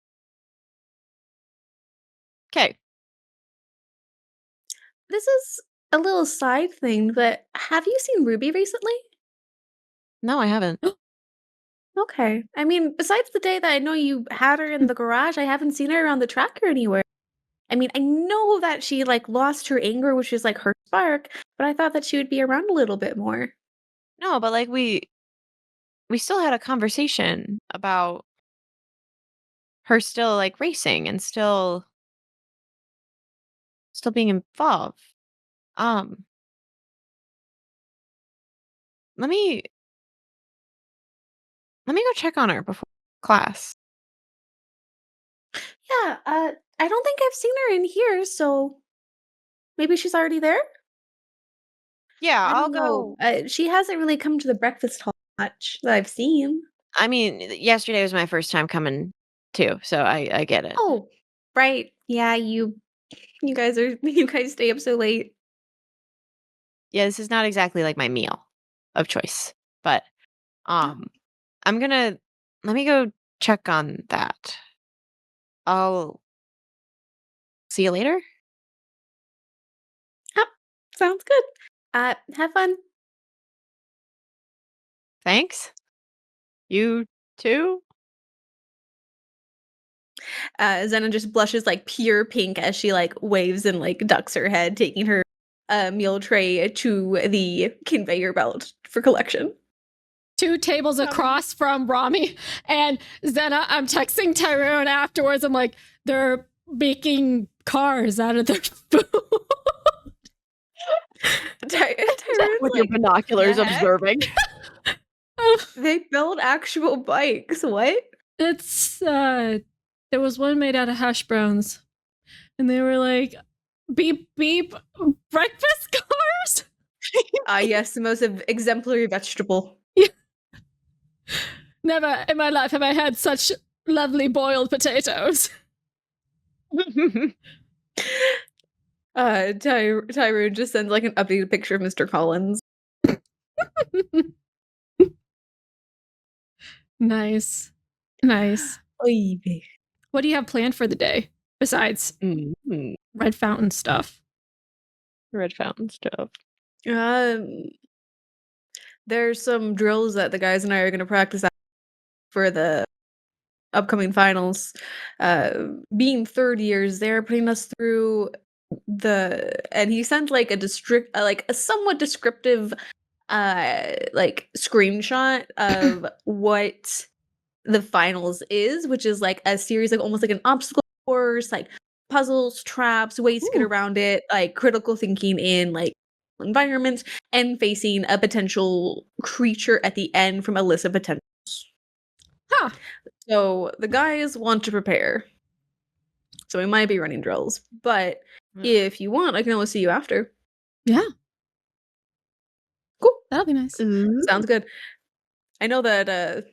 Okay. This is a little side thing, but have you seen Ruby recently? No, I haven't. Okay. I mean, besides the day that I know you had her in the garage, I haven't seen her around the track or anywhere. I mean, I know that she like lost her anger, which is like her spark, but I thought that she would be around a little bit more. No, but like we still had a conversation about her still like racing and still being involved. Let me go check on her before class. Yeah, I don't think I've seen her in here, so maybe she's already there? Yeah, I I'll don't know. go. She hasn't really come to the breakfast hall much that I've seen. I mean, yesterday was my first time coming too, so I get it. Oh, right. Yeah, you guys are you guys stay up so late. Yeah, this is not exactly like my meal of choice, but Oh, I'm gonna let me go check on that. I'll see you later. yep, sounds good. Have fun. Thanks. You too. Zena just blushes like pure pink as she like waves and like ducks her head, taking her meal tray to the conveyor belt for collection. 2 tables across from Romi and Zena. I'm texting Tyrone afterwards. I'm like, they're making cars out of their food. Tyrone's With your like, binoculars "The heck? observing. They build actual bikes. What? It's there was one made out of hash browns, and they were like, beep beep, breakfast cars. Ah, yes, the most exemplary vegetable. Never in my life have I had such lovely boiled potatoes. Tyrone just sends like an updated picture of Mr. Collins. Nice. Oy vey. What do you have planned for the day besides Mhm. Red Fountain stuff? Red fountain stuff. Um, there's some drills that the guys and I are gonna practice out for the upcoming finals. Being third years, they're putting us through and he sent like like a somewhat descriptive like screenshot of what the finals is, which is like a series, like almost like an obstacle course, like puzzles, traps, ways to get Ooh. around it, like critical thinking in like environments, and facing a potential creature at the end from a list of potentials. Huh. So the guys want to prepare. So we might be running drills. But Mm. if you want, I can always see you after. Yeah. Cool. That'll be nice. Sounds good. I know that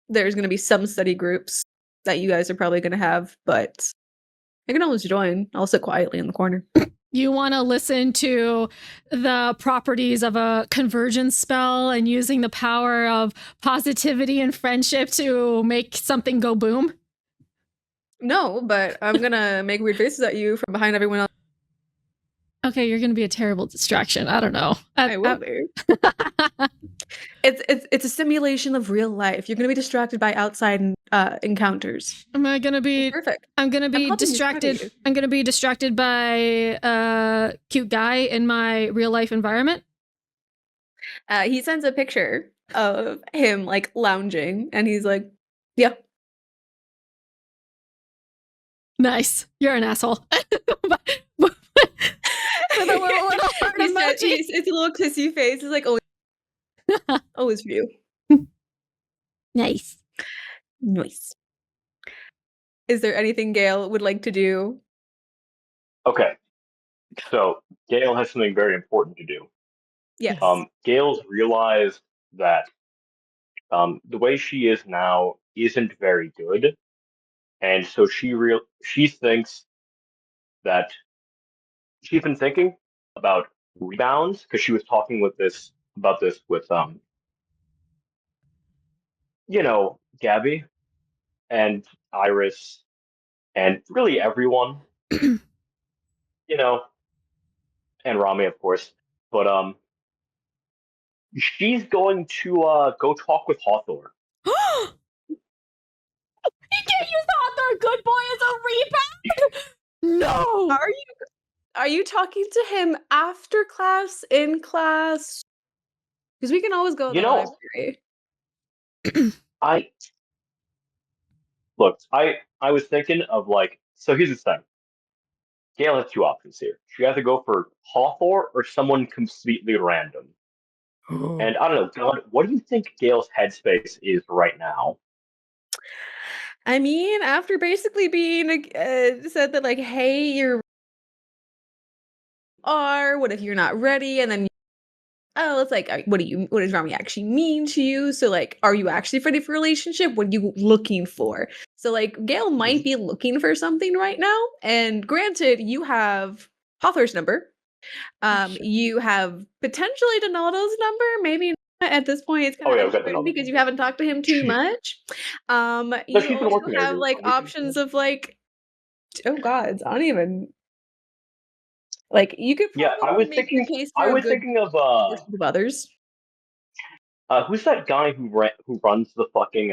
there's gonna be some study groups that you guys are probably gonna have, but I can always join. I'll sit quietly in the corner. You want to listen to the properties of a convergence spell and using the power of positivity and friendship to make something go boom? No, but I'm gonna make weird faces at you from behind everyone else. Okay, you're gonna be a terrible distraction. I don't know. I will be. It's a simulation of real life. You're gonna be distracted by outside encounters. Am I gonna be? Perfect. I'm gonna be helping you, distracted. proud of I'm gonna be distracted by a cute guy in my real life environment. He sends a picture of him like lounging, and he's like, "Yeah." Nice. You're an asshole. With a little heart He said, emoji. it's a little kissy face. It's like, always for you. Nice. Nice. Is there anything Gayle would like to do? Okay. So Gayle has something very important to do. Yes. Gayle's realized that the way she is now isn't very good, and so she thinks that she's been thinking about rebounds because she was talking about this with Gabby and Iris and really everyone, and Romi of course, but she's going to go talk with Hawthorne. You can't use the Hawthorne good boy as a rebound. No. Are you talking to him after class, in class? Because we can always go to the library. I was thinking of so here's the thing. Gayle has two options here. She has to go for Hawthorne or someone completely random. And I don't know, God, what do you think Gayle's headspace is right now? I mean, after basically being said that, like, hey, what if you're not ready? And then, it's like, what does Romi actually mean to you? So, like, are you actually ready for a relationship? What are you looking for? So, like, Gayle might be looking for something right now. And granted, you have Hawthorne's number. You have potentially Donaldo's number, maybe not at this point. It's kind of uncertain because you haven't talked to him too much. You also have like options of like, oh gods, I don't even like. You could probably make your case for a good thinking of others. Who's that guy who runs the fucking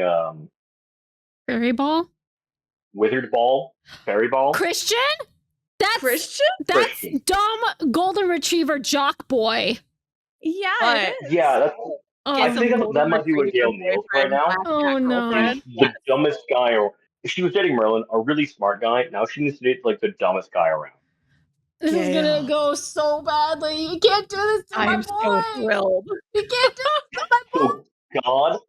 Fairy ball? Wizard ball? Fairy ball? Christian? That's Christian? That's dumb golden retriever jock boy. Yeah, it is. Yeah, that's. I think that might be what Gayle needs right now. Oh no. The dumbest guy, or if she was dating Merlin, a really smart guy. Now she needs to date like the dumbest guy around. This is gonna go so badly. You can't do this to my boy. I'm so thrilled. You can't do this to my boy. Oh God.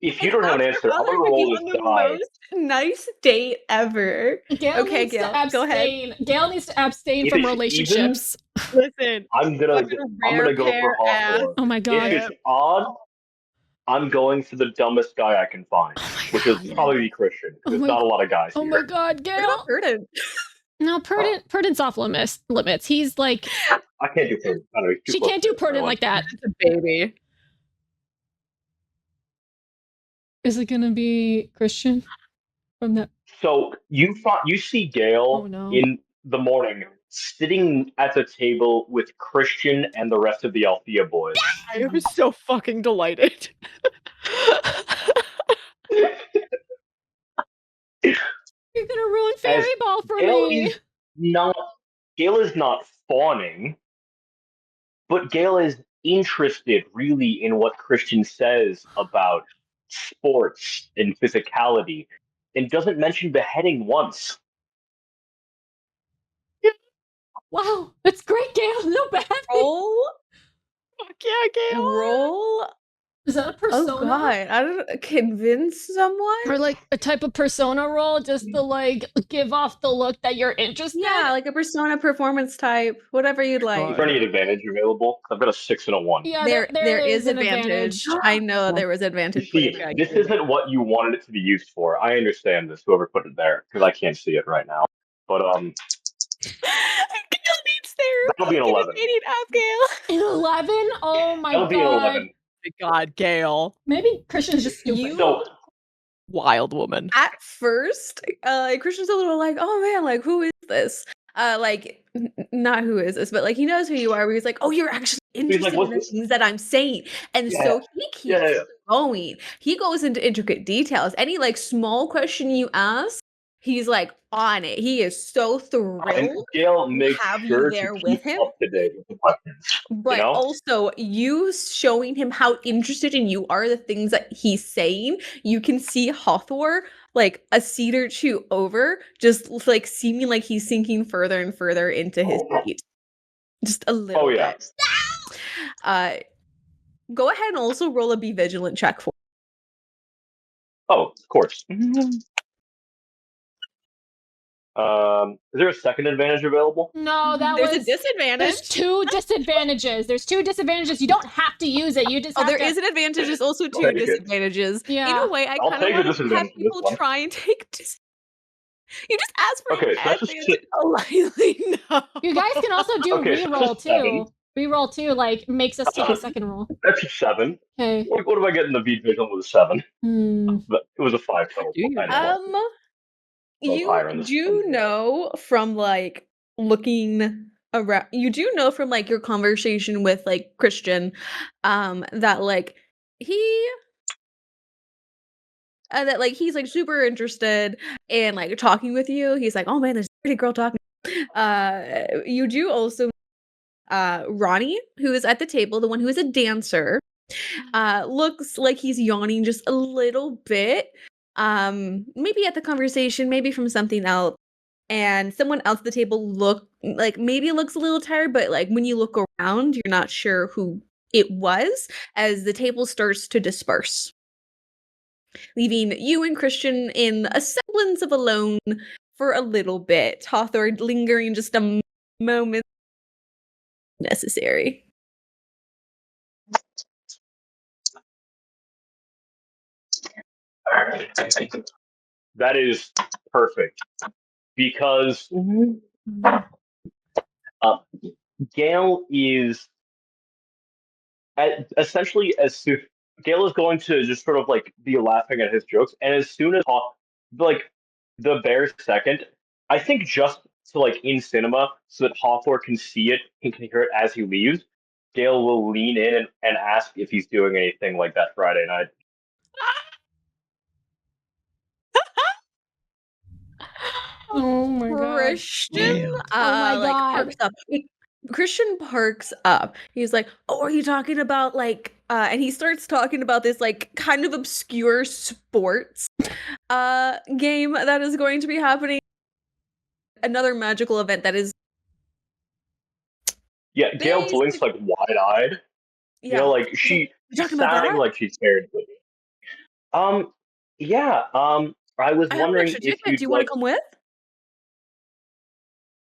If you don't have an answer, I'm gonna roll this die. Most nice date ever. Gayle Okay, needs Gayle, to abstain. go ahead. Gayle needs to abstain from relationships. Listen, I'm gonna go for Hawthorne. Oh my God. If it's odd, I'm going for the dumbest guy I can find, which is probably Christian. There's not a lot of guys. Oh my God, Gayle. Prudent. No, Prudent's off limits. He's like, I can't do Prudent. She can't do Prudent like that. It's a baby. Is it gonna be Christian from that? So you see Gayle in the morning sitting at the table with Christian and the rest of the Alfea boys. I am so fucking delighted. You're gonna ruin Fairy Ball for me. Gayle is not fawning, but Gayle is interested really in what Christian says about sports and physicality, and doesn't mention beheading once. Wow, that's great, Gayle. No bad. Roll. Fuck yeah, Gayle. Roll. Is that a persona? Oh God, I don't convince someone. Or like a type of persona role, just to like give off the look that you're interested. Yeah, like a persona performance type, whatever you'd like. Is there any advantage available? I've got a 6 and a 1. Yeah, there is advantage. I know there was advantage. See, this isn't what you wanted it to be used for. I understand this. Whoever put it there, because I can't see it right now. But Gayle needs therapy. That'll be an 11. An 11? Oh my That'll God. be an 11. God, Gayle. Maybe Christian's just stupid. Wild woman. At first, Christian's a little like, oh man, like who is this? like not who is this, but like he knows who you are. Where he's like, oh, you're actually interested in "What's the this?" things that I'm saying, and Yeah, so he yeah, keeps yeah. going. He goes into intricate details. Any like small question you ask, he's like on it. He is so And thrilled Gail to makes have you sure to there keep with him. up to date with the questions. But also, you showing him how interested in you are the things that he's saying, you can see Hathor like a seat or two over, just like seeming like he's sinking further and further into his seat. Just a little yeah. bit. Go ahead and also roll a be vigilant check for. Oh, of course. Is there a second advantage available? No, that There's was. a disadvantage. There's two disadvantages. There's two disadvantages. You don't have to use it. You just Oh, have there to. is an advantage. There's also two Take it. disadvantages. In Yeah. a way, I I'll kind of take the want to disadvantage have for this people one. try and take. You just ask for Okay, so that's just advantage politely. No. You guys can also do Okay, so reroll that's 7. too. Reroll too, like makes us take a second roll. That's a 7. Okay. What do I get in the beat vision with a 7? Hmm. But it was a 5 total. Do you? I know. You higher in this do one. know from like looking around, you do know from like your conversation with like Christian, that like he that like he's like super interested in like talking with you. He's like, oh man, there's a pretty girl talking. You do also Ronnie, who is at the table, the one who is a dancer, looks like he's yawning just a little bit. Maybe at the conversation, maybe from something else. And someone else at the table maybe looks a little tired, but like when you look around, you're not sure who it was as the table starts to disperse, leaving you and Christian in a semblance of alone for a little bit. Hawthorne lingering just a moment necessary. That is perfect because Gail is essentially as soon Gail is going to just sort of like be laughing at his jokes, and as soon as like the bare second, I think just so like in cinema, so that Hawthorne can see it and can hear it as he leaves, Gail will lean in and ask if he's doing anything like that Friday night. Oh my god. Christian, Oh my like God. perks up. Christian perks up. He's like, "Oh, are you talking about like?" And he starts talking about this like kind of obscure sports game that is going to be happening. Another magical event that is. Yeah, Gail blinks like wide-eyed. Yeah. You know, like she's talking about sounding that? like she's scared. Yeah. I was I have an wondering extra if ticket. Do you'd you want like. to come with?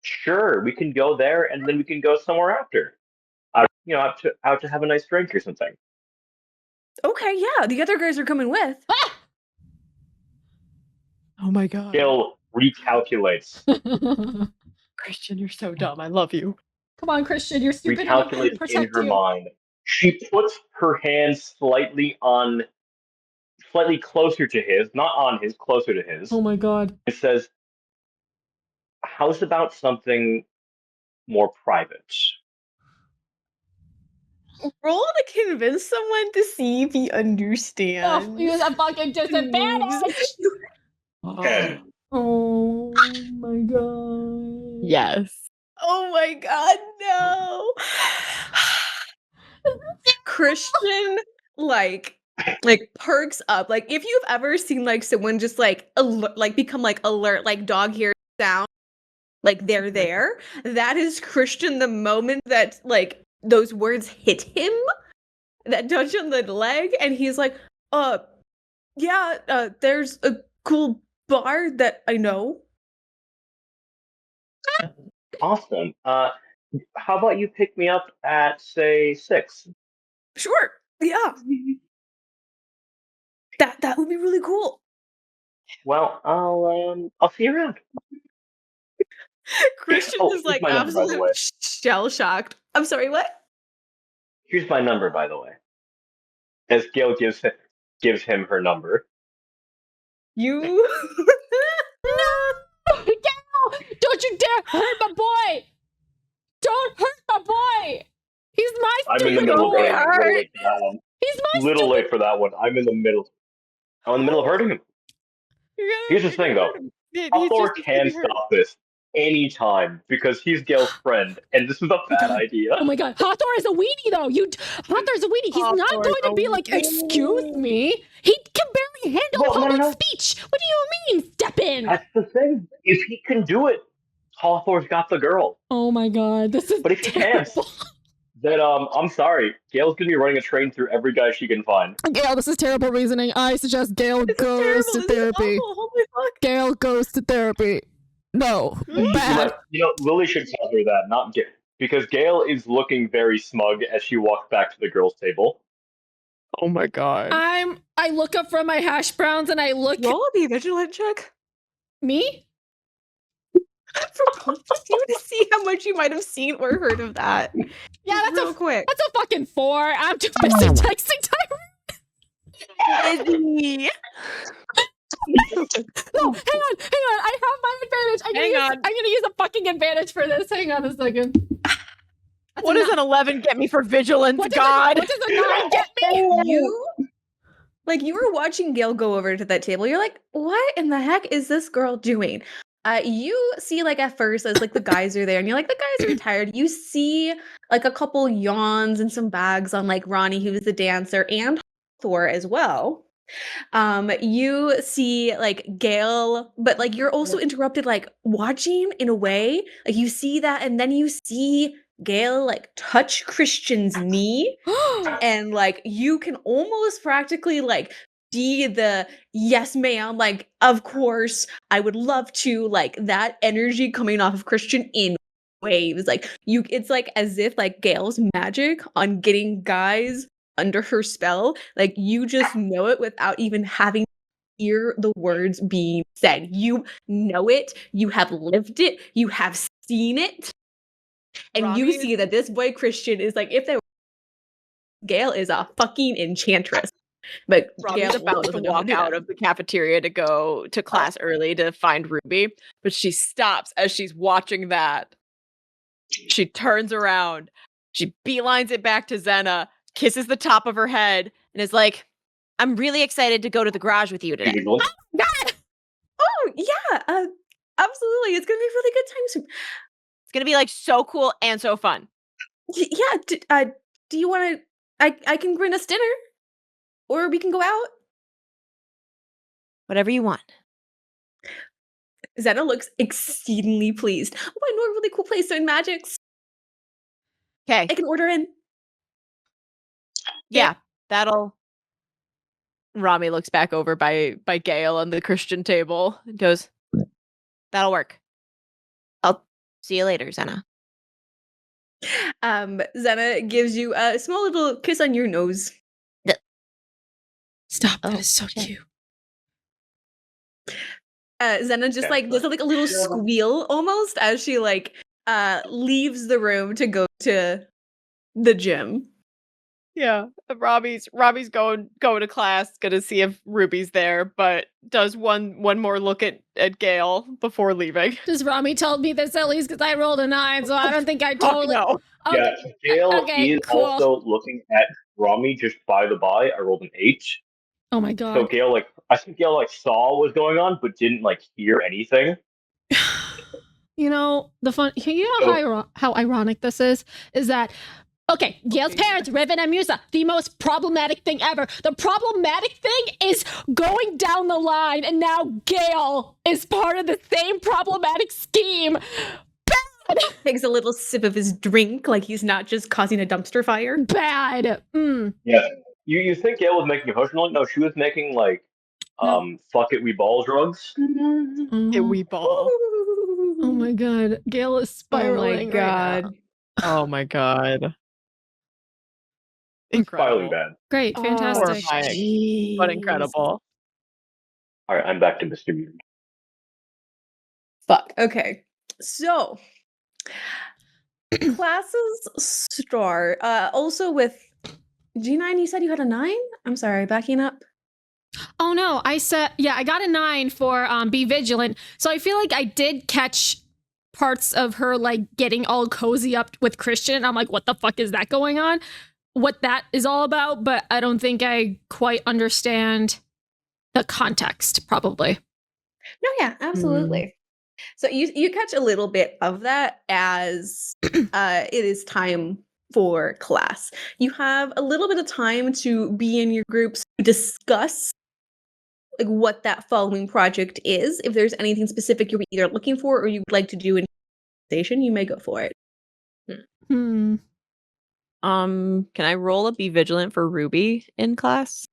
Sure, we can go there, and then we can go somewhere after. Out to have a nice drink or something. Okay, yeah. The other guys are coming with. Oh my god. Gail recalculates. Christian, you're so dumb. I love you. Come on, Christian, you're stupid. Recalculates in Protect her you. mind. She puts her hand slightly closer to his, not on his, closer to his. Oh my god. It says, "How's about something more private?" Roll to convince someone to see if he understands. Oh, use a fucking disadvantage. Okay. Oh my god. Yes. Oh my god, no. Christian like perks up. Like if you've ever seen like someone just like become like alert, like dog hears sound, like they're there. That is Christian the moment that like those words hit him, that touch on the leg, and he's like, yeah, there's a cool bar that I know. Awesome. How about you pick me up at say 6? Sure. Yeah. That would be really cool. Well, I'll see you around. Christian Oh, is here's like my number, by the absolute way. shell shocked. I'm sorry, what? Here's my number, by the way. As Gail gives him her number. You No! Gail! Don't you dare hurt my boy! I'm in the middle of hurting him. A little late for that one. He's my Little stupid. late for that one. I'm in the middle. I'm in the middle of hurting him. Here's the thing, though. Hawthorne can stop this anytime because he's Gale's friend, and this was a bad idea. Oh my god, Hawthorne is a weenie though. Hawthorne's a weenie. He's not Hawthorne's going to a be like, excuse weenie. me. He can barely handle Well, public no. speech. What do you mean, step in? That's the thing. If he can do it, Hawthorne's got the girl. Oh my god, this is But if he can't, terrible. then I'm sorry. Gale's gonna be running a train through every guy she can find. Gayle, this is terrible reasoning. I suggest Gayle This is goes terrible. to This is therapy. awful. Holy fuck. Gayle goes to therapy. No, bad. Lily should tell her that, not Gale. Because Gale is looking very smug as she walks back to the girls' table. Oh my god. I look up from my hash browns and I look Roll a be vigilant check. me. For both of you to see how much you might have seen or heard of that. Yeah, Just real quick. that's a fucking 4. I'm too busy texting Tyra. Izzy. No, hang on. I have my advantage. I'm gonna use a fucking advantage for this. Hang on a second. That's What a does an 11 get me for vigilance, what God? Does a 9 get me? You were watching Gayle go over to that table. You're like, what in the heck is this girl doing? You see, like, at first, as like the guys are there, and you're like, the guys are tired. You see, like, a couple yawns and some bags on, like, Ronnie, who is the dancer, and Thor as well. You see, like, Gayle, but, like, you're also interrupted, like, watching in a way. Like, you see that, and then you see Gayle, like, touch Christian's knee, and, like, you can almost practically, like, be the yes ma'am, like, of course I would love to, like, that energy coming off of Christian in waves. Like, it's like as if like Gale's magic on getting guys under her spell, like, you just know it without even having to hear the words being said. You know it, you have lived it, you have seen it, and you see that this boy Christian is like, if they were, Gayle is a fucking enchantress. But Robbie's about to walk out of the cafeteria to go to class early to find Ruby, but she stops as she's watching that. She turns around, she beelines it back to Xena, kisses the top of her head, and is like, I'm really excited to go to the garage with you today. Oh yeah, absolutely. It's gonna be a really good time soon. It's gonna be like so cool and so fun. Yeah. Do you want to? I can bring us dinner, or we can go out. Whatever you want. Xena looks exceedingly pleased. Oh, I know a really cool place doing magics. Okay. I can order in. Yeah, that'll. Romi looks back over by Gayle on the Christian table and goes, that'll work. I'll see you later, Xena. Xena gives you a small little kiss on your nose. Stop. That is so cute. Xena just like does like a little squeal almost as she like leaves the room to go to the gym. Yeah, Robbie's going to class, gonna see if Ruby's there, but does one more look at Gayle before leaving. Does Romi tell me this at least because I rolled a 9, so I don't think I totally. No. Yeah, Gayle is cool. also looking at Romi. Just by the by, I rolled an 8. Oh my god. So Gayle, I think Gayle saw what was going on, but didn't hear anything. You know how ironic this is that. Okay, Gale's parents, Riven and Musa, the most problematic thing ever. The problematic thing is going down the line, and now Gayle is part of the same problematic scheme. Bad! Takes a little sip of his drink, like he's not just causing a dumpster fire. Bad. Yeah. You think Gayle was making a potion? No, she was making fuck it, we ball drugs. We ball. Oh my god, Gayle is spiraling. Oh my god. Right Oh my god. Spiraling bad. Great, fantastic. Horrifying, but incredible. All right, I'm back to Mr. Weird. Fuck. Okay. So classes start. Also with G9, you said you had a 9? I'm sorry, backing up. Oh no, I got a 9 for be vigilant. So I feel like I did catch parts of her getting all cozy up with Christian. I'm like, what the fuck is that going on? what that is all about, but I don't think I quite understand the context, probably. No, yeah, absolutely. So you catch a little bit of that as it is time for class. You have a little bit of time to be in your groups to discuss like what that following project is. If there's anything specific you're either looking for or you would like to do in station, you may go for it. Hmm. Can I roll a be vigilant for Ruby in class?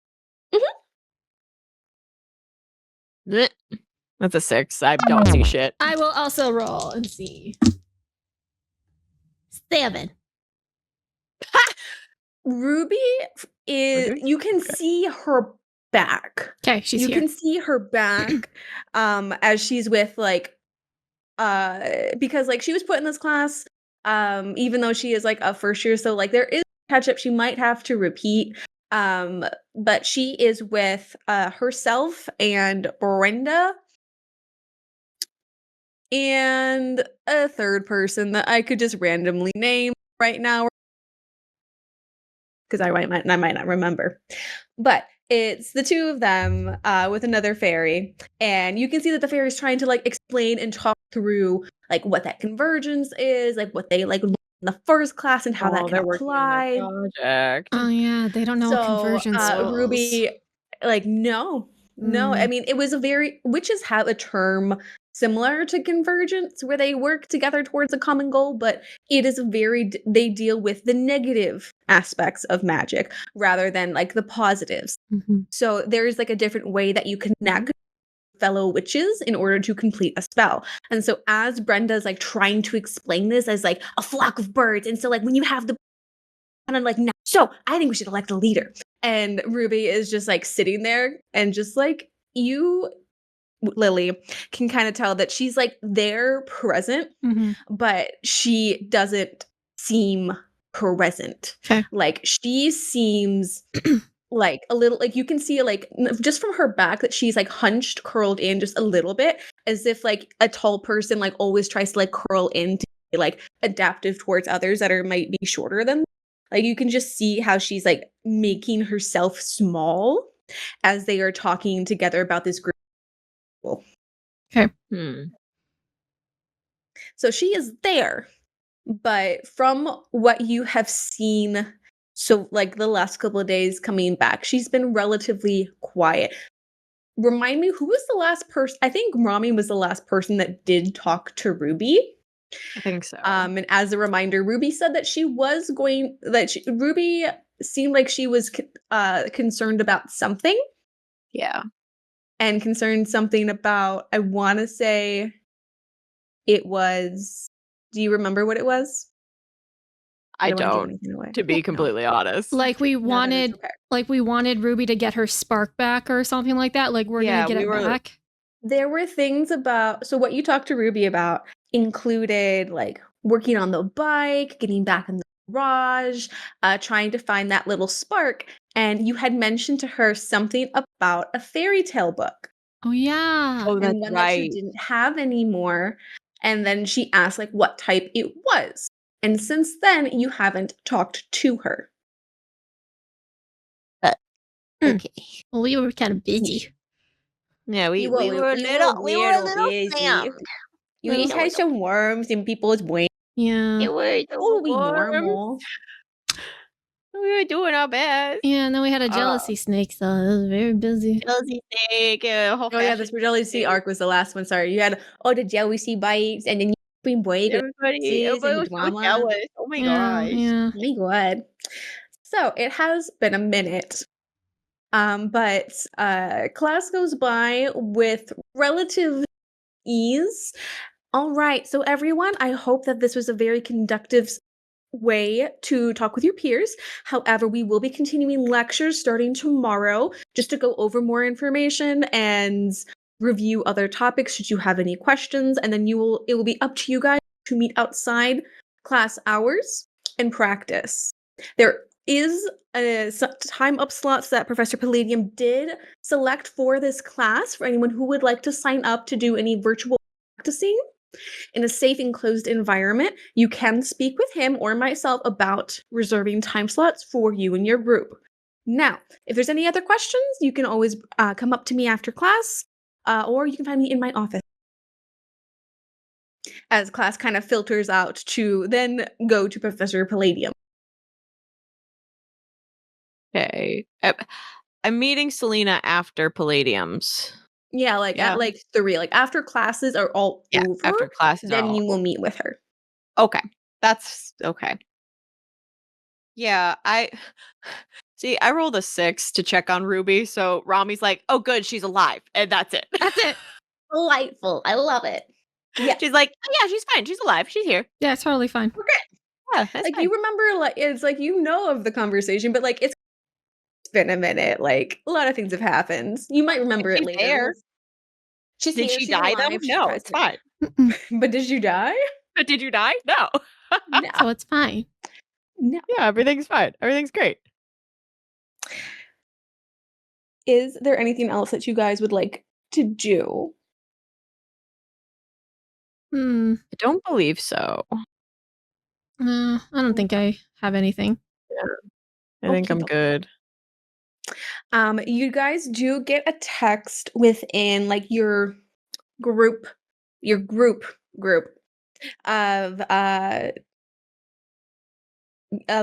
Blech. That's a 6. I don't see shit. I will also roll and see. 7. Ruby is doing you can okay. see her back. Okay, she's You here. can see her back as she's with like because like she was put in this class even though she is like a first year, so like there is catch up she might have to repeat, but she is with herself and Brenda and a third person that I could just randomly name right now because I might not remember, but it's the two of them with another fairy, and you can see that the fairy is trying to like explain and talk through like what that convergence is, like what they like learned in the first class and how that can they're working on their apply. project. Oh yeah, they don't know what So conversion spells. Ruby, like no, I mean it was a very witches have a term similar to convergence where they work together towards a common goal, but it is they deal with the negative aspects of magic rather than like the positives. Mhm. So there's like a different way that you connect fellow witches in order to complete a spell. And so as Brenda's like trying to explain this as like a flock of birds, and so like when you have the and I'm like, no, so I think we should elect a leader. And Ruby is just like sitting there and just like you Lily can kind of tell that she's like there present, Mhm. but she doesn't seem present. Okay. Like she seems like a little like you can see like just from her back that she's like hunched, curled in just a little bit, as if like a tall person like always tries to like curl in to be like adaptive towards others that are might be shorter than. Like you can just see how she's like making herself small as they are talking together about this group. Okay. So she is there, but from what you have seen, so like the last couple of days coming back, she's been relatively quiet. Remind me, who was the last person? I think Romi was the last person that did talk to Ruby. I think so. And as a reminder, Ruby said that Ruby seemed like she was concerned about something. Yeah. And concerned something about, I want to say it was, do you remember what it was? I wanna give don't, anything away. to be completely honest. Like we No, that is wanted, okay. like we wanted Ruby to get her spark back or something like that. Like we're Yeah, gonna get we it were- back. There were things about, so what you talked to Ruby about included like working on the bike, getting back in the garage, trying to find that little spark. And you had mentioned to her something about a fairy tale book. Oh yeah. Oh, that's And one that you right. didn't have anymore. And then she asked like what type it was. And since then, you haven't talked to her. Okay. Well, we were kind of busy. Yeah, we You were were- a you little, were we were a little little busy. slammed. You Little just had some worms in people's brains. Yeah. It was Totally warm. normal. We were doing our best. Yeah, and then we had a jealousy snake, so it was very busy. Jealousy snake. Oh yeah, the jealousy arc was the last one. Sorry, you had the jealousy bites, and then you been break Everybody and the was so drama. jealous. Oh my gosh. Yeah. Oh my god. So it has been a minute. But class goes by with relative ease. All right, so everyone, I hope that this was a very conductive way to talk with your peers. However, we will be continuing lectures starting tomorrow just to go over more information and review other topics should you have any questions, and then it will be up to you guys to meet outside class hours and practice. There is a time up slots that Professor Palladium did select for this class for anyone who would like to sign up to do any virtual practicing. In a safe, enclosed environment, you can speak with him or myself about reserving time slots for you and your group. Now, if there's any other questions, you can always come up to me after class, or you can find me in my office. As class kind of filters out to then go to Professor Palladium. Okay. I'm meeting Selena after Palladium's. Yeah, like Yeah. at like 3, like after classes are all Yeah, over, after classes are then all you will over. meet with her. Okay. That's okay. Yeah, I see, I rolled a 6 to check on Ruby, so Rami's like, "Oh, good, she's alive," and that's it. That's it. Delightful. I love it. Yeah. She's like, "Oh, yeah, she's fine. She's alive. She's here." Yeah, it's totally fine. Yeah, that's Like fine. you remember, like it's like you know of the conversation, but like it's been a minute. Like a lot of things have happened. You might remember it She's later. there. She's Did here. she She's die though? alive. She No, tries it's to- fine. Mm-mm. But did you die? But did you die? No. No. So it's fine. No. Yeah, everything's fine. Everything's great. Is there anything else that you guys would like to do? Hmm. I don't believe so. I don't think I have anything. I think I'm Okey-doke. good. You guys do get a text within like your group of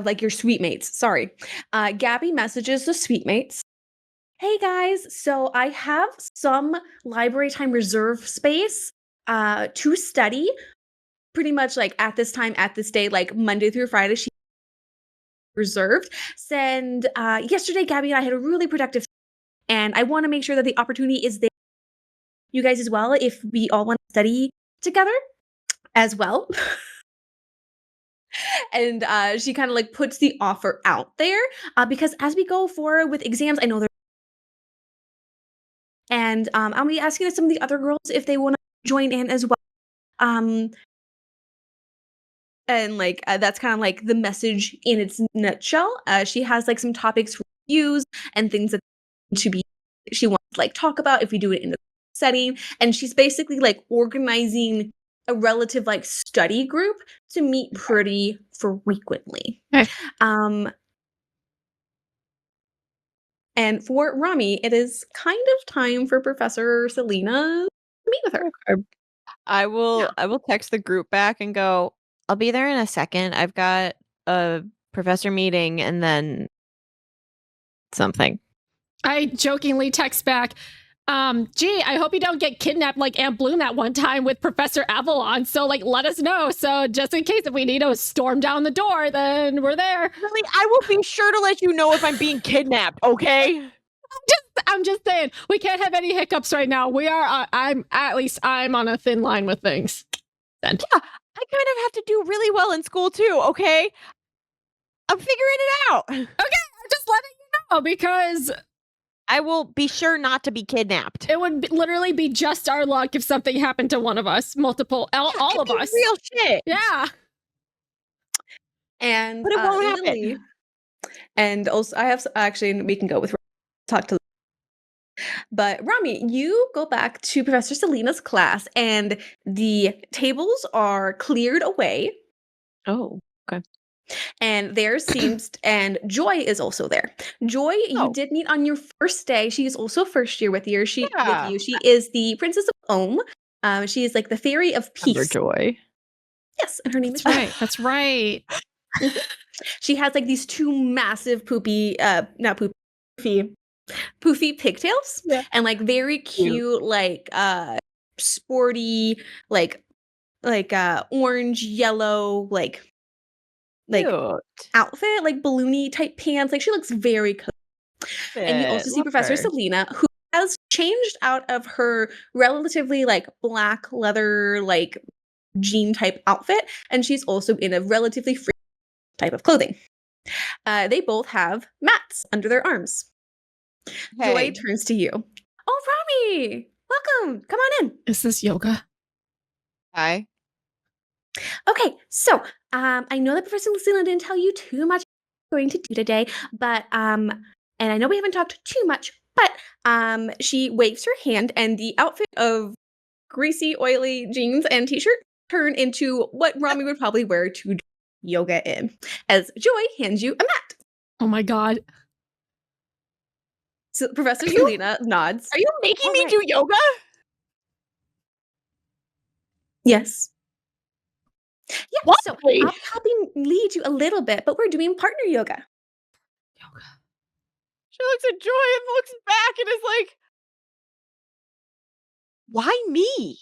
like your suite mates. Sorry. Gabby messages the suite mates. Hey guys, so I have some library time reserve space to study pretty much like at this time, at this day, like Monday through Friday. She reserved. Send yesterday, Gabby and I had a really productive, and I want to make sure that the opportunity is there. You guys as well, if we all want to study together as well. And she kind of like puts the offer out there because as we go forward with exams, I know there. And I'll be asking some of the other girls if they want to join in as well. And like that's kind of like the message in its nutshell. She has like some topics for reviews and things that to be she wants to like talk about if we do it in a setting. And she's basically like organizing a relative like study group to meet pretty frequently. Okay. And for Romi, it is kind of time for Professor Selena to meet with her. I will text the group back and go, "I'll be there in a second. I've got a professor meeting and then something." I jokingly text back, gee, I hope you don't get kidnapped like Aunt Bloom that one time with Professor Avalon. So, like, let us know. So, just in case if we need to storm down the door, then we're there. Really, I will be sure to let you know if I'm being kidnapped, okay? I'm just saying, we can't have any hiccups right now. We are, I'm on a thin line with things. Then. Yeah, I kind of have to do really well in school too, okay? I'm figuring it out. Okay, I'm just letting you know because I will be sure not to be kidnapped. it would literally be just our luck if something happened to one of us, all of us. Real shit. Yeah. And But it won't happen. Lily, and also I have actually we can go with talk to. But Rami, you go back to Professor Selena's class, and the tables are cleared away. Oh, okay. And there seems, and Joy is also there. Joy, you Oh. did meet on your first day. She is also first year with you. She Yeah. with you. She is the Princess of Ohm. She is like the Fairy of Peace. Joy. Yes, and her name That's is Joy. right. That's right. She has like these two massive poofy pigtails, Yeah. and like very cute, like sporty, like orange, yellow, like Cute. outfit, like balloony type pants. Like she looks very cool. And you also see Love Professor her. Selena, who has changed out of her relatively like black leather, like jean type outfit, and she's also in a relatively free type of clothing. They both have mats under their arms. Hey. Joy turns to you. Oh, Romi! Welcome! Come on in. Is this yoga? Hi. Okay, so I know that Professor Lucina didn't tell you too much what we're going to do today, but and I know we haven't talked too much, but she waves her hand and the outfit of greasy, oily jeans and t-shirt turn into what Romi would probably wear to yoga in, as Joy hands you a mat. Oh my god. So Professor Are you- Selena nods. Are you making All me right. do yoga? Yes. Yeah, Why? so I'll be helping lead you a little bit, but we're doing partner yoga. She looks at Joy and looks back and is like, why me?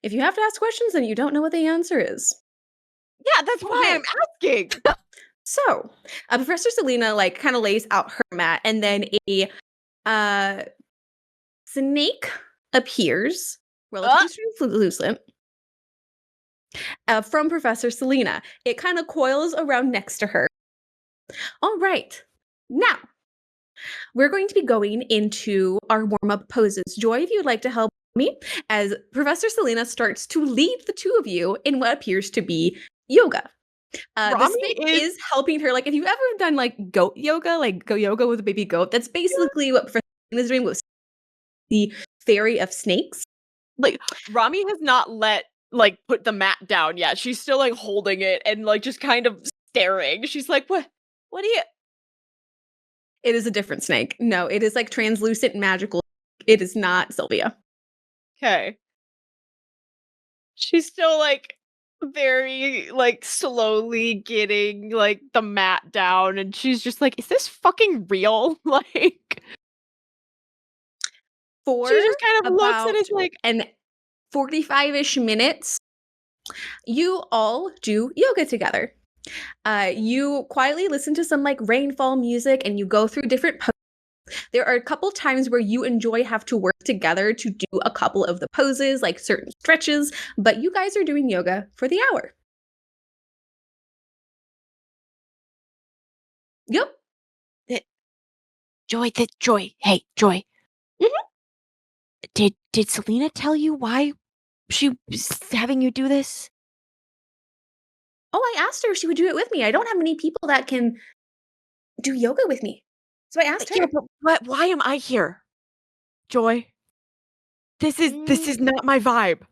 If you have to ask questions, then you don't know what the answer is. Yeah, that's why Okay. I'm asking. So, Professor Selena kind of lays out her mat, and then a snake appears, relatively translucent, from Professor Selena. It kind of coils around next to her. All right, now we're going to be going into our warm-up poses. Joy, if you'd like to help me, as Professor Selena starts to lead the two of you in what appears to be yoga. The Romi snake is- is helping her. If you've ever done goat yoga, goat yoga with a baby goat, that's basically what Professor Selena is doing with the fairy of snakes. Romi has not put the mat down yet. She's still holding it and just kind of staring. She's like, what do you? It is a different snake. No, it is translucent and magical. It is not Sylvia. Okay. She's still very slowly getting the mat down, and she's just like, is this fucking real? For She just kind of looks and about is like, and 45-ish minutes, you all do yoga together. You quietly listen to some rainfall music, and you go through different poses. There are a couple times where you and Joy have to work together to do a couple of the poses, certain stretches, but you guys are doing yoga for the hour. Yep. Joy, hey, Joy. Mhm. Did Selena tell you why she was having you do this? Oh, I asked her if she would do it with me. I don't have many people that can do yoga with me. So I asked her. Yeah, but why am I here? Joy. This is not my vibe.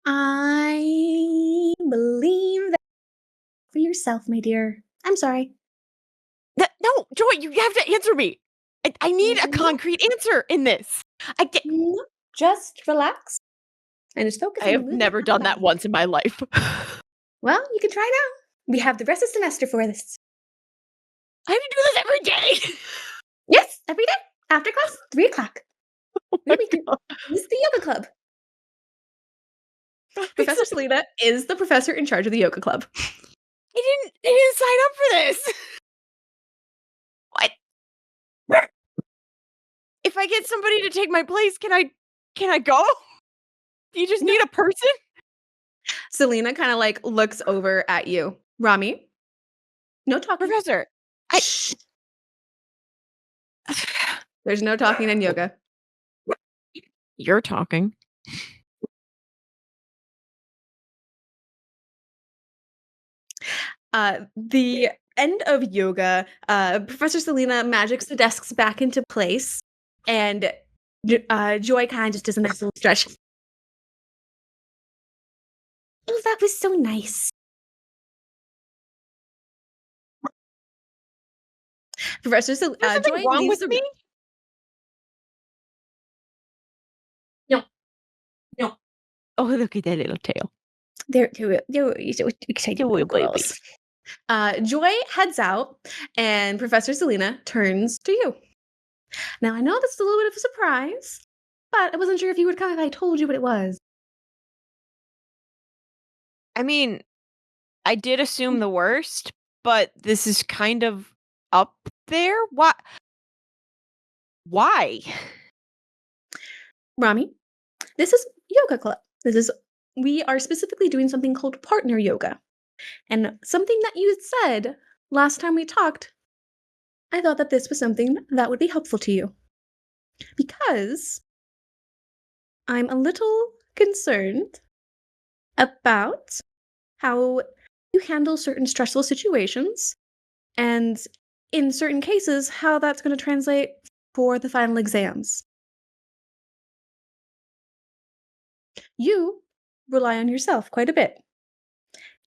I believe that for yourself, my dear. I'm sorry. No, Joy, you have to answer me. I need a Mhm. concrete answer in this. No, just relax and just focus I on the have movement never of done the that body. once in my life. Well, you can try now. We have the rest of the semester for this. I have to do this every day. Yes, every day. After class, 3 o'clock. Oh Then my we can God. use the yoga club. Professor Selena is the professor in charge of the yoga club. I didn't sign up for this. What? If I get somebody to take my place, can I go? You just No. need a person? Selena kind of looks over at you. Romi, no talking. Professor, Shh. There's no talking in yoga. you're talking. The end of yoga, Professor Selena magics the desks back into place, and Joy kind of just does a nice little stretch. Oh, that was so nice. Professor Is there something Joy wrong leaves with the me? No, no. Oh, look at that little tail. They're so excited They're little little girls. Joy heads out, and Professor Selena turns to you. Now, I know this is a little bit of a surprise, but I wasn't sure if you would come if I told you what it was. I mean, I did assume the worst, but this is kind of up there. Why? Rami, this is yoga club. We are specifically doing something called partner yoga. And something that you said last time we talked, I thought that this was something that would be helpful to you. Because I'm a little concerned about how you handle certain stressful situations, and in certain cases, how that's going to translate for the final exams. You rely on yourself quite a bit.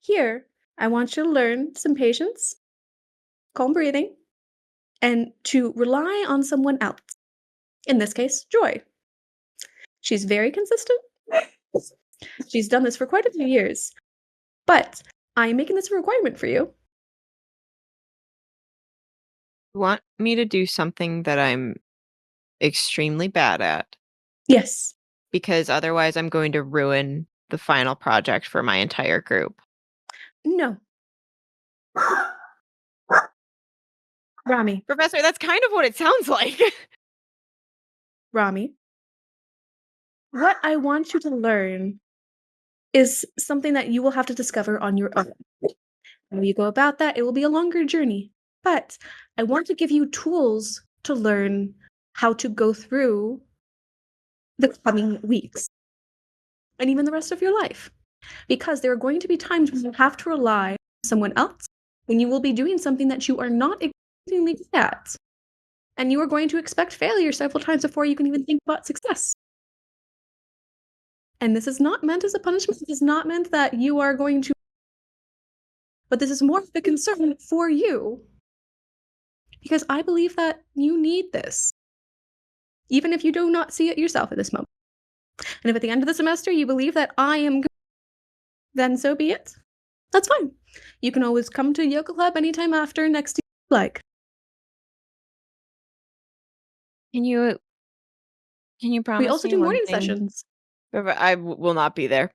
Here, I want you to learn some patience, calm breathing, and to rely on someone else. In this case, Joy. She's very consistent. She's done this for quite a few years. But I'm making this a requirement for you. You want me to do something that I'm extremely bad at? Yes. Because otherwise I'm going to ruin the final project for my entire group. No. Romi. Professor, that's kind of what it sounds like. Romi. What I want you to learn is something that you will have to discover on your own. How you go about that, it will be a longer journey. But I want to give you tools to learn how to go through the coming weeks and even the rest of your life. Because there are going to be times when you have to rely on someone else, when you will be doing something that you are not exceedingly good at. And you are going to expect failure several times before you can even think about success. And this is not meant as a punishment. This is not meant that you are going to, but this is more of a concern for you. Because I believe that you need this. Even if you do not see it yourself at this moment. And if at the end of the semester you believe that I am good, then so be it. That's fine. You can always come to yoga club anytime after next year if you like. Can you promise We also me do one morning thing? sessions. I will not be there.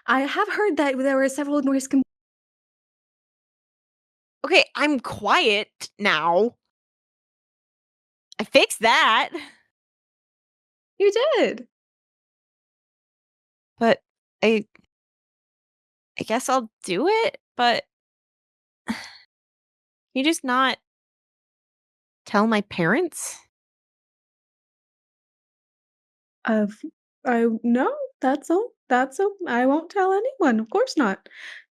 I have heard that there were several noise Okay, I'm quiet now. I fixed that. You did. But I guess I'll do it, but you just not tell my parents? I no, that's all. I won't tell anyone. Of course not.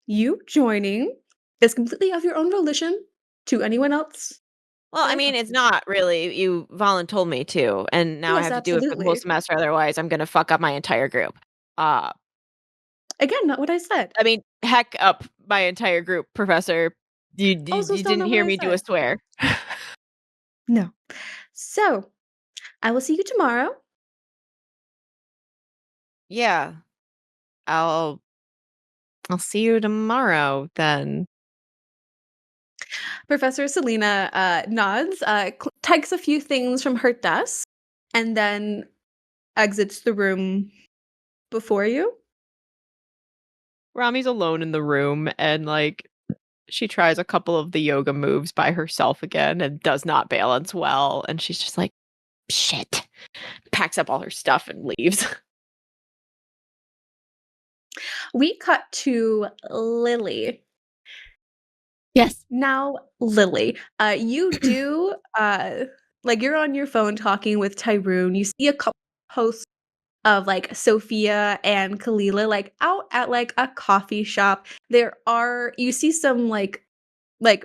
You joining is completely of your own volition to anyone else. Well, that I I mean, talk it's to. not really. You voluntold me to, and now I Yes, have to do it for the whole absolutely. semester. Otherwise, I'm gonna fuck up my entire group. Uh, Again, not what I said. I mean, heck up my entire group, Professor. Also, You still didn't not what hear I me do a said. swear. No. So, I will see you tomorrow. Yeah, I'll I'll see you tomorrow then. Professor Selena nods, takes a few things from her desk, and then exits the room before you. Rami's alone in the room, and like she tries a couple of the yoga moves by herself again and does not balance well, and she's just like, shit. Packs up all her stuff and leaves. We cut to Lily. Yes. Now, Lily, you do like you're on your phone talking with Tyrone. You see a couple posts of like Sophia and Kalila like out at like a coffee shop. You see some like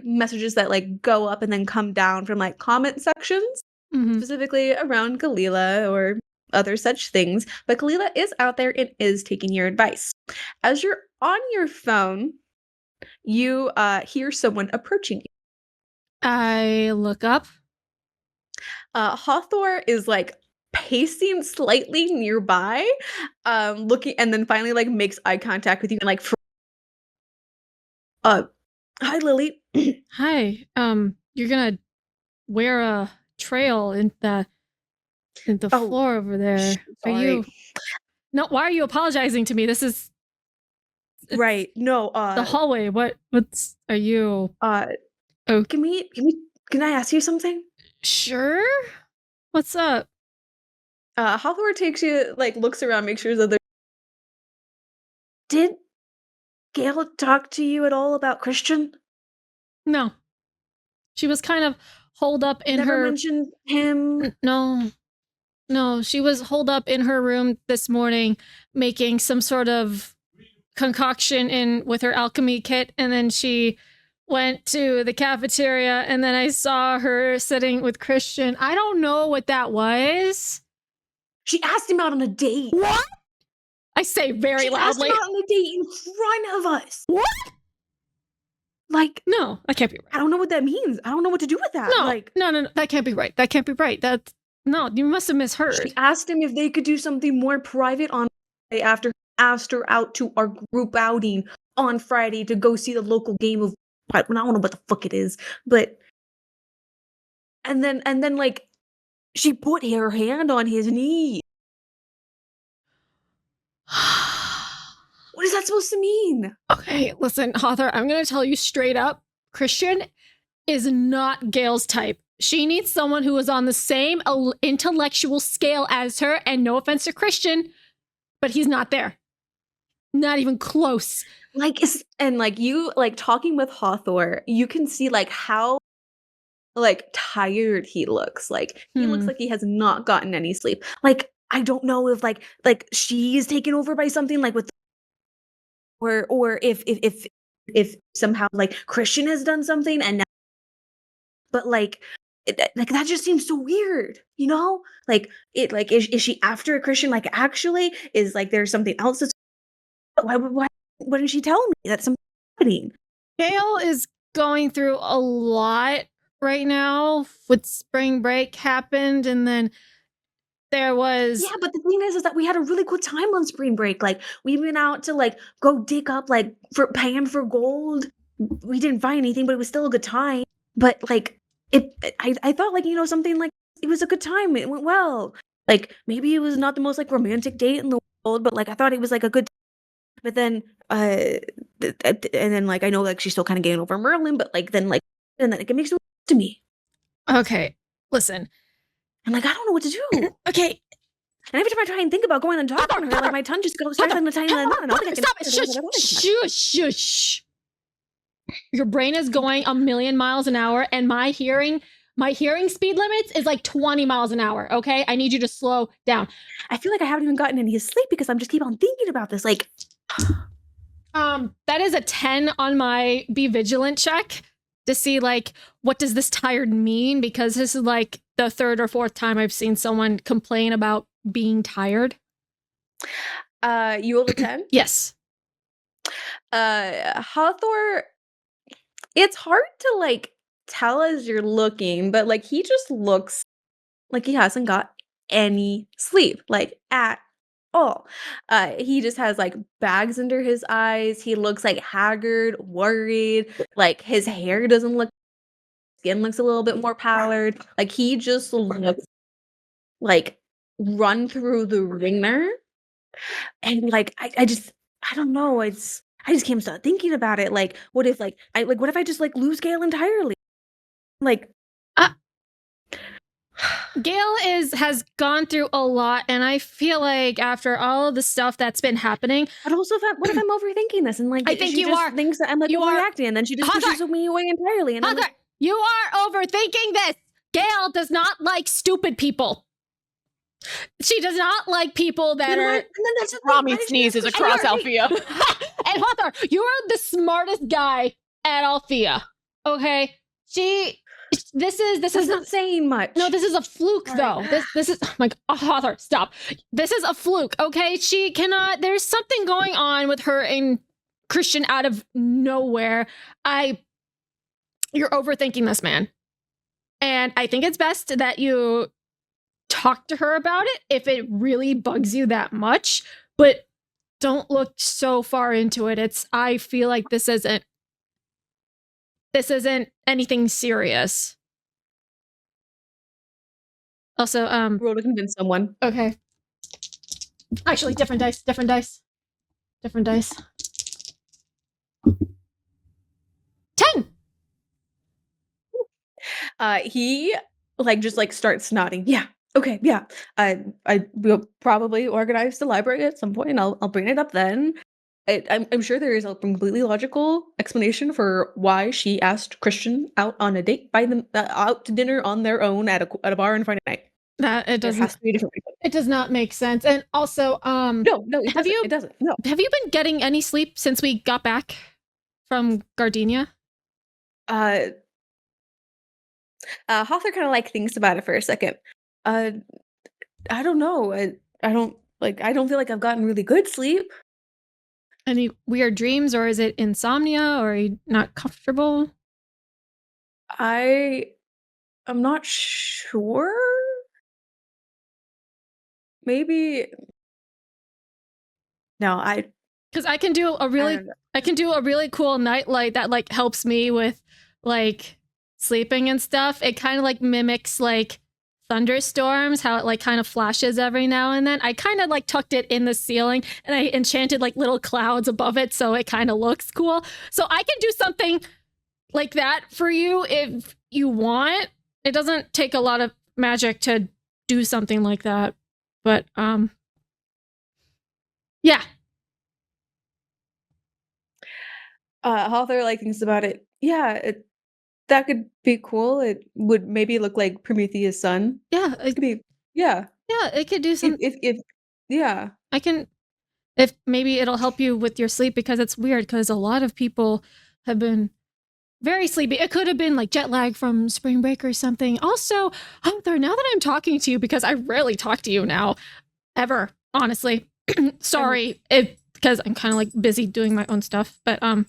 messages that like go up and then come down from like comment sections, Mhm. specifically around Kalila or other such things. But Kalila is out there and is taking your advice. As you're on your phone, you hear someone approaching you. I look up. Hawthorne is like pacing slightly nearby, looking, and then finally like makes eye contact with you and like, uh, hi Lily. Hi. You're gonna wear a trail in the Oh, floor over there. Are sorry. you? No. Why are you apologizing to me? It's Right. No. the hallway. What's? Are you? Oh, Can I ask you something? sure. What's up? Hawthorne takes you, like, looks around, makes sure that there. Did Gayle talk to you at all about Christian? No. She was kind of holed up in Never her. mentioned him. No. No, she was holed up in her room this morning making some sort of concoction in with her alchemy kit, and then she went to the cafeteria and then I saw her sitting with Christian. I don't know what that was. She asked him out on a date. What? I say very She asked loudly. him out on a date in front of us. What? Like, No, that can't be right. I don't know what that means. I don't know what to do with that. No, Like, no, that can't be right. That can't be right. No, you must have misheard. she asked him if they could do something more private on Friday after asked her out to our group outing on Friday to go see the local game of I don't know what the fuck it is, but and then like she put her hand on his knee. What is that supposed to mean? Okay, listen, Hawthorne, I'm going to tell you straight up, Christian is not Gayle's type. She needs someone who is on the same intellectual scale as her, and no offense to Christian, but he's not there. Not even close. Like, and like you, like talking with Hawthorne, you can see like how like tired he looks. Like he looks like he has not gotten any sleep. Like I don't know if like she's taken over by something like with or if somehow like Christian has done something and now, but like like that just seems so weird, you know? Like it like is she after a Christian like actually is like there's something else that's why didn't she tell me that something's happening? Gayle is going through a lot right now with spring break happened and then there was Yeah, but the thing is that we had a really good time on spring break. Like we went out to like go dig up like for paying for gold. We didn't find anything, but it was still a good time. But like I thought like something like it was a good time. It went well. Like maybe it was not the most like romantic date in the world, but like I thought it was like a good. But then and then like I know like she's still kind of getting over Merlin, but like then and then like, it makes no sense to me. Okay, listen. I'm like I don't know what to do. Okay. And every time I try and think about going and talking to her, like my tongue just goes starts on the tiny line. Stop it! Shush! Your brain is going a million miles an hour, and my hearing speed limits is like 20 miles an hour. Okay, I need you to slow down. I feel like I haven't even gotten any sleep because I'm just keep on thinking about this. Like, that is a 10 on my be vigilant check to see like what does this tired mean, because this is like the third or fourth time I've seen someone complain about being tired. you rolled a 10? Yes. Hawthorne, it's hard to like tell as you're looking, but like he just looks like he hasn't got any sleep, like at all. He just has like bags under his eyes. He looks like haggard, worried, like his hair doesn't look, skin looks a little bit more pallid. Like he just looks like run through the ringer. And like I don't know. I just can't stop thinking about it. Like, what if I just like lose Gayle entirely? Like, Gayle has gone through a lot, and I feel like after all of the stuff that's been happening, but also what if I'm overthinking this and like I think she you just are. thinks that I'm like overreacting, and then she just pushes me away entirely. And I'm like, you are overthinking this. Gayle does not like stupid people. She does not like people that are. And then that's Romi sneezes across Alfea. And Hawthorne, you are the smartest guy at Alfea. Okay, This is not saying much. No, this is a fluke, though. This is like Hawthorne. Stop. This is a fluke. Okay, she cannot. There's something going on with her and Christian out of nowhere. You're overthinking this, man, and I think it's best that you talk to her about it if it really bugs you that much. But don't look so far into it. I feel like this isn't anything serious. Also, roll to convince someone. Okay. Actually, different dice. 10. He like just like starts nodding. Yeah. Okay. Yeah. I will probably organize the library at some point. I'll bring it up then. I'm sure there is a completely logical explanation for why she asked Christian out on a date by them out to dinner on their own at a bar on Friday night. That it doesn't. There has to be a different reason. It does not make sense. And also, no, it doesn't. No. Have you been getting any sleep since we got back from Gardenia? Uh, Hawthorne kind of like thinks about it for a second. Uh, I don't know. I don't feel like I've gotten really good sleep. Any weird dreams, or is it insomnia, or are you not comfortable? I'm not sure. Maybe no, Because I can do a I really don't know. I can do a really cool nightlight that like helps me with like sleeping and stuff. It kind of like mimics like thunderstorms, how it like kind of flashes every now and then. I kind of like tucked it in the ceiling and I enchanted like little clouds above it so it kind of looks cool. So I can do something like that for you if you want. It doesn't take a lot of magic to do something like that. But yeah. Hawthorne like thinks about it. Yeah, that could be cool. It would maybe look like Prometheus' son. Yeah, It could be, yeah. yeah, it could do some If yeah. I can, if maybe it'll help you with your sleep, because it's weird because a lot of people have been very sleepy. It could have been like jet lag from spring break or something. Also, Arthur, now that I'm talking to you, because I rarely talk to you now, ever, honestly. Sorry, because I'm kind of like busy doing my own stuff. But And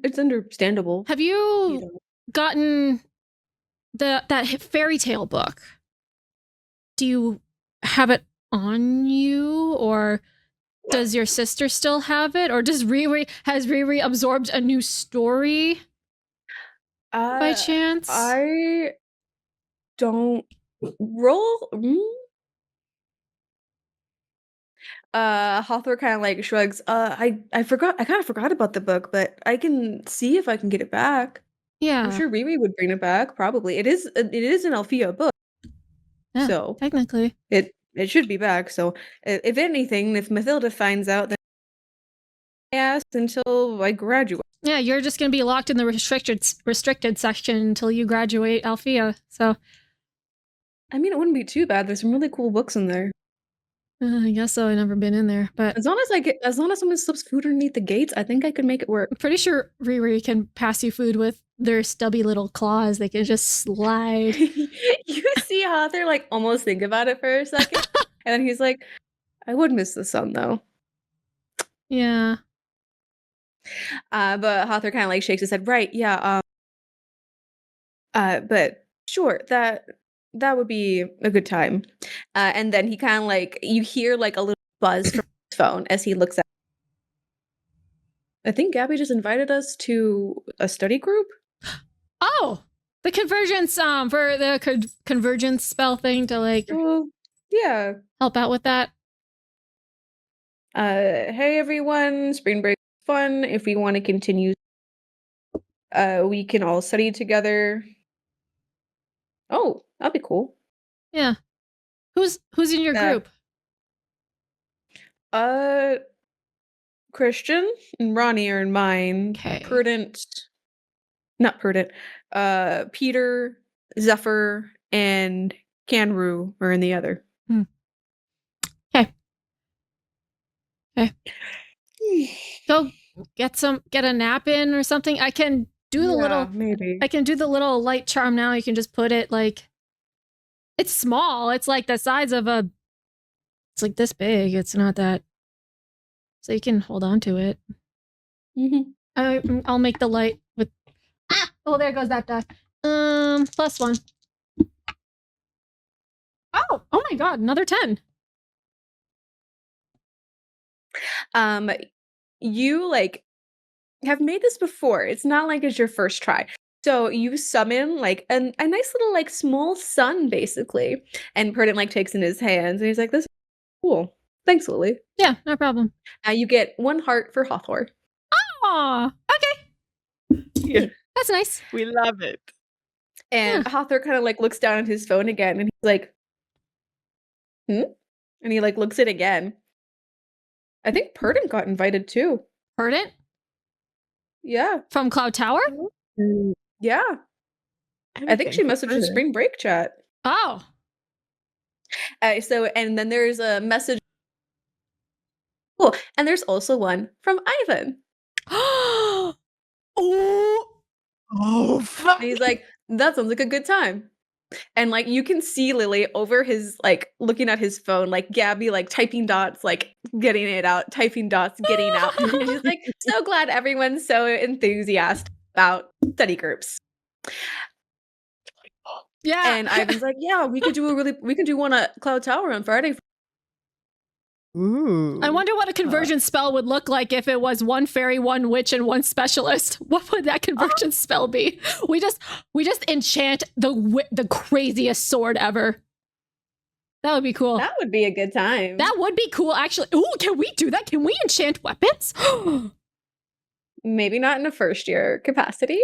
it's understandable. have You you know. gotten that fairy tale book? Do you have it on you, or does your sister still have it, or has Riri absorbed a new story by chance? I don't roll. Hawthorne kind of like shrugs. I forgot. I kind of forgot about the book, but I can see if I can get it back. I'm Yeah, sure Riri would bring it back. Probably. It is an Alfea book, yeah, so technically. it should be back. So if anything, if Mathilda finds out, then I asked until I graduate. Yeah, you're just gonna be locked in the restricted section until you graduate Alfea. So I mean, it wouldn't be too bad. There's some really cool books in there. I guess so. I've never been in there, but As long as someone slips food underneath the gates, I think I could make it work. I'm pretty sure Riri can pass you food with their stubby little claws. They can just slide. You see how they're like almost think about it for a second, and then he's like, "I would miss the sun though." Yeah. But Hawthorne kind of like shakes his head. Right? Yeah. But sure, that would be a good time. And then he kind of like you hear like a little buzz from his phone as he looks at. I think Gabby just invited us to a study group. Oh, the convergence for the convergence spell thing to like Well, yeah. help out with that. Hey everyone, spring break is fun. If we want to continue, we can all study together. Oh, that'd be cool. Yeah. Who's in your That group? uh Christian and Ronnie are in mine. Okay. Not Prudent. Peter, Zephyr, and Canru are in the other. Okay. Okay. Go get a nap in or something. I can do the little maybe. I can do the little light charm now. You can just put it like it's small. It's like the size of a it's like this big. It's not that. So you can hold on to it. I'll make the light with oh, there goes that die. +1. Oh my god, another 10. You like have made this before. It's not like it's your first try. So you summon like a nice little like small sun basically, and Prudent like takes in his hands and he's like, "This is cool. Thanks, Lily." Yeah, no problem. You get 1 heart for Hawthorne. Aw, okay. Yeah, That's nice. we love it. And Hawthorne kind of like looks down at his phone again and he's like, "Hmm?" And he like looks it again. I think Prudent got invited too. Heard it? Yeah. From Cloud Tower? Yeah. I think she Anything for messaged the Prudent. spring break chat. Oh. And then there's a message. Cool. And there's also one from Ivan. Oh, Oh, fuck. And he's like, that sounds like a good time. And like you can see Lily over his like looking at his phone, like Gabby like typing dots, like getting it out, typing dots, getting out. And she's like, so glad everyone's so enthusiastic about study groups. Yeah. And Ivan's like, yeah, we could do one at Cloud Tower on Friday. Ooh. I wonder what a conversion spell would look like if it was one fairy, one witch, and one specialist. What would that conversion spell be? We just enchant the craziest sword ever. That would be cool. That would be a good time. That would be cool, actually. Ooh, can we do that? Can we enchant weapons? Maybe not in a first year capacity.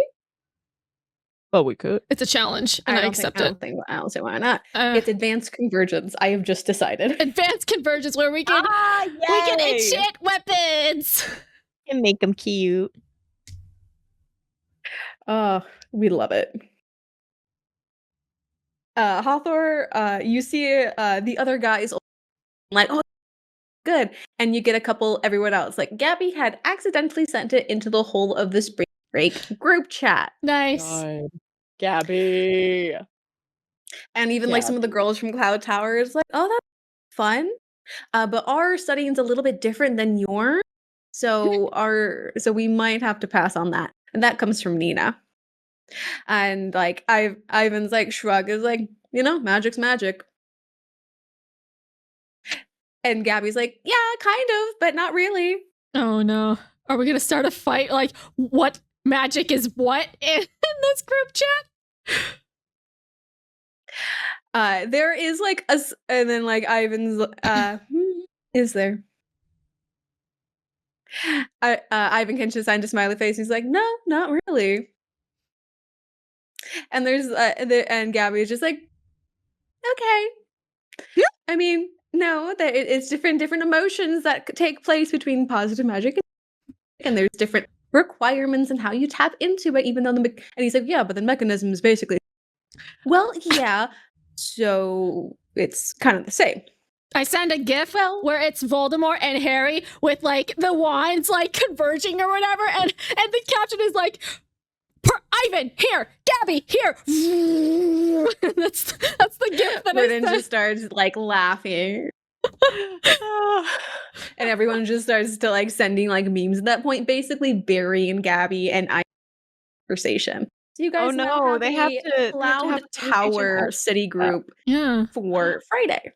Well, we could. It's a challenge, and I accept it. I don't see why not. It's advanced convergence. I have just decided. Advanced convergence, where we can enchant weapons. And make them cute. Oh, we love it. Hawthor, you see the other guys like, oh, good. And you get a couple, everyone else. Like, Gabby had accidentally sent it into the whole of the spring break group chat. Nice. God. Gabby. And even like some of the girls from Cloud Tower is like, oh, that's fun. But our studying's a little bit different than yours. So we might have to pass on that. And that comes from Nina. And like Ivan's like shrug is like, magic's magic. And Gabby's like, yeah, kind of, but not really. Oh no. Are we gonna start a fight? Like, what magic is what in this group chat? There is like and then like Ivan's is there? Ivan can just sign a smiley face. He's like, no, not really. And there's and Gabby is just like, okay. I mean, no, that it's different emotions that take place between positive magic and there's different requirements and how you tap into it. Even though and he's like, yeah, but the mechanism is basically, well, yeah. So it's kind of the same. I send a gif where it's Voldemort and Harry with like the wands like converging or whatever, and the caption is like, Ivan here, Gabby here. that's the gif that Vernon just starts like laughing. And everyone just starts to like sending like memes at that point, basically Barry and Gabby and I conversation. So you guys they have to Cloud Tower city group for Friday.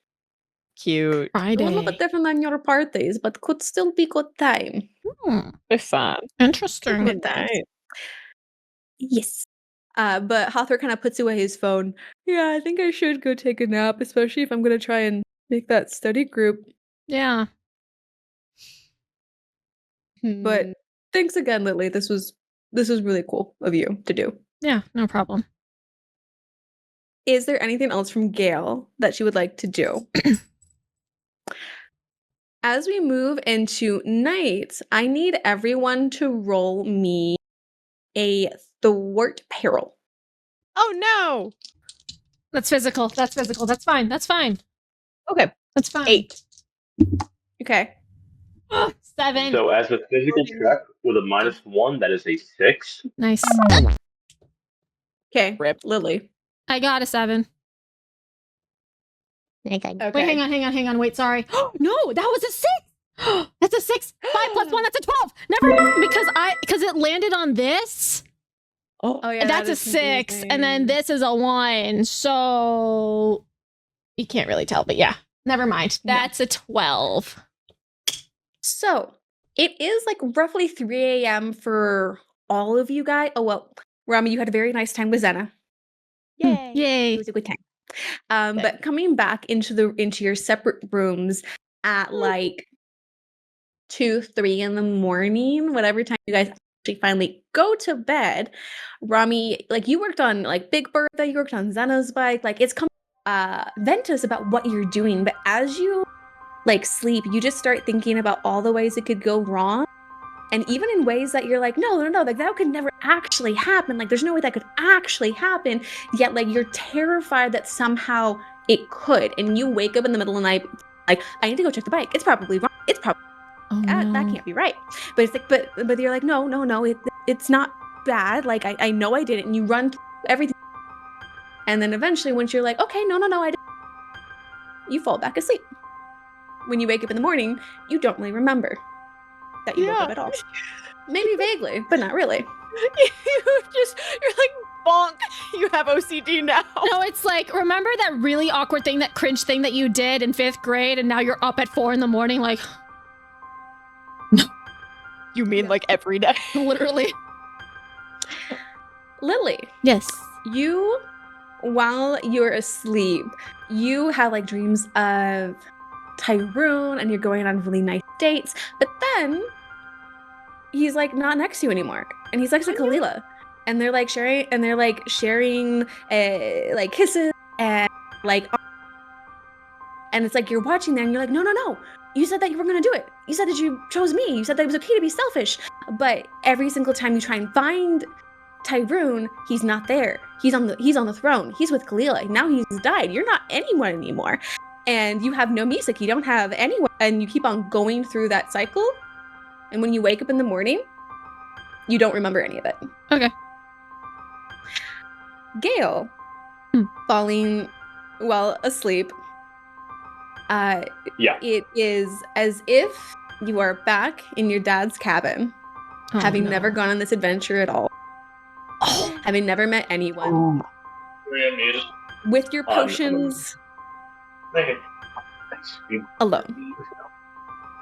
Cute. Friday. A little bit different than your parties, but could still be good time. It's fun. Interesting. Good time. Yes. But Hawthorne kind of puts away his phone. Yeah, I think I should go take a nap, especially if I'm going to try and make that study group. Yeah. But thanks again, Lily. This was really cool of you to do. Yeah, no problem. Is there anything else from Gayle that she would like to do? As we move into night, I need everyone to roll me a thwart peril. Oh no! That's physical. That's fine. Okay. That's fine. 8. Okay. 7. So as a physical check with a -1, that is a 6. Nice. Okay. Rip. Lily. I got a 7. Okay. Wait, hang on. Wait, sorry. No, that was a 6. That's a 6. 5 plus 1, that's a 12. Never mind, because it landed on this. Oh yeah. That's a 6, and then this is a 1. So you can't really tell, but yeah. Never mind. That's a 12. So it is like roughly 3 a.m. for all of you guys. Oh well, Romi, you had a very nice time with Zena. Yay. It was a good time. But coming back into your separate rooms at like 2, 3 in the morning, whatever time you guys actually finally go to bed, Romi, like you worked on like Big Bertha, you worked on Zena's bike, like it's come vent us about what you're doing, but as you like sleep, you just start thinking about all the ways it could go wrong. And even in ways that you're like, no, like that could never actually happen. Like there's no way that could actually happen. Yet like you're terrified that somehow it could. And you wake up in the middle of the night, like, I need to go check the bike. It's probably wrong. It's probably that can't be right. But it's like, but you're like, no, it's not bad. Like, I know I did it. And you run through everything. And then eventually, once you're like, okay, no, I didn't, you fall back asleep. When you wake up in the morning, you don't really remember that you woke up at all. Maybe vaguely, but not really. You're like, bonk, you have OCD now. No, it's like, remember that really awkward thing, that cringe thing that you did in 5th grade, and now you're up at 4 a.m, like, You mean like every day? literally. Lily, Yes. you, while you're asleep, you have like dreams of Tyrone and you're going on really nice dates, but then he's like not next to you anymore, and he's next to Kalila, and they're like sharing like kisses and like, and it's like you're watching that and you're like, no, you said that you were gonna do it, you said that you chose me, you said that it was okay to be selfish, but every single time you try and find Tyrone, he's not there. He's on the throne. He's with Kalila. Now he's died. You're not anyone anymore. And you have no music. You don't have anyone. And you keep on going through that cycle. And when you wake up in the morning, you don't remember any of it. Okay. Gayle, falling while asleep. It is as if you are back in your dad's cabin, having never gone on this adventure at all. Having never met anyone. With your potions alone.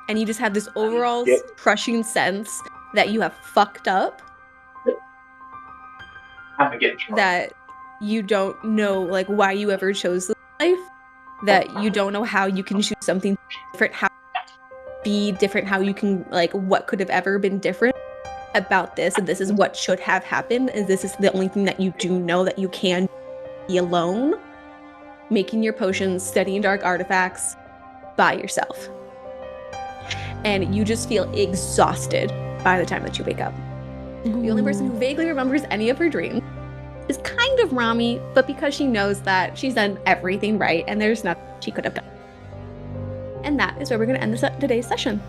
And you just have this overall crushing sense that you have fucked up. That you don't know like why you ever chose this life. That you don't know how you can choose something different, how be different, how you can like what could have ever been different about this, and this is what should have happened, and this is the only thing that you do know, that you can be alone, making your potions, studying dark artifacts by yourself. And you just feel exhausted by the time that you wake up. The only person who vaguely remembers any of her dreams is kind of Romi, but because she knows that she's done everything right and there's nothing she could have done. And that is where we're going to end today's session.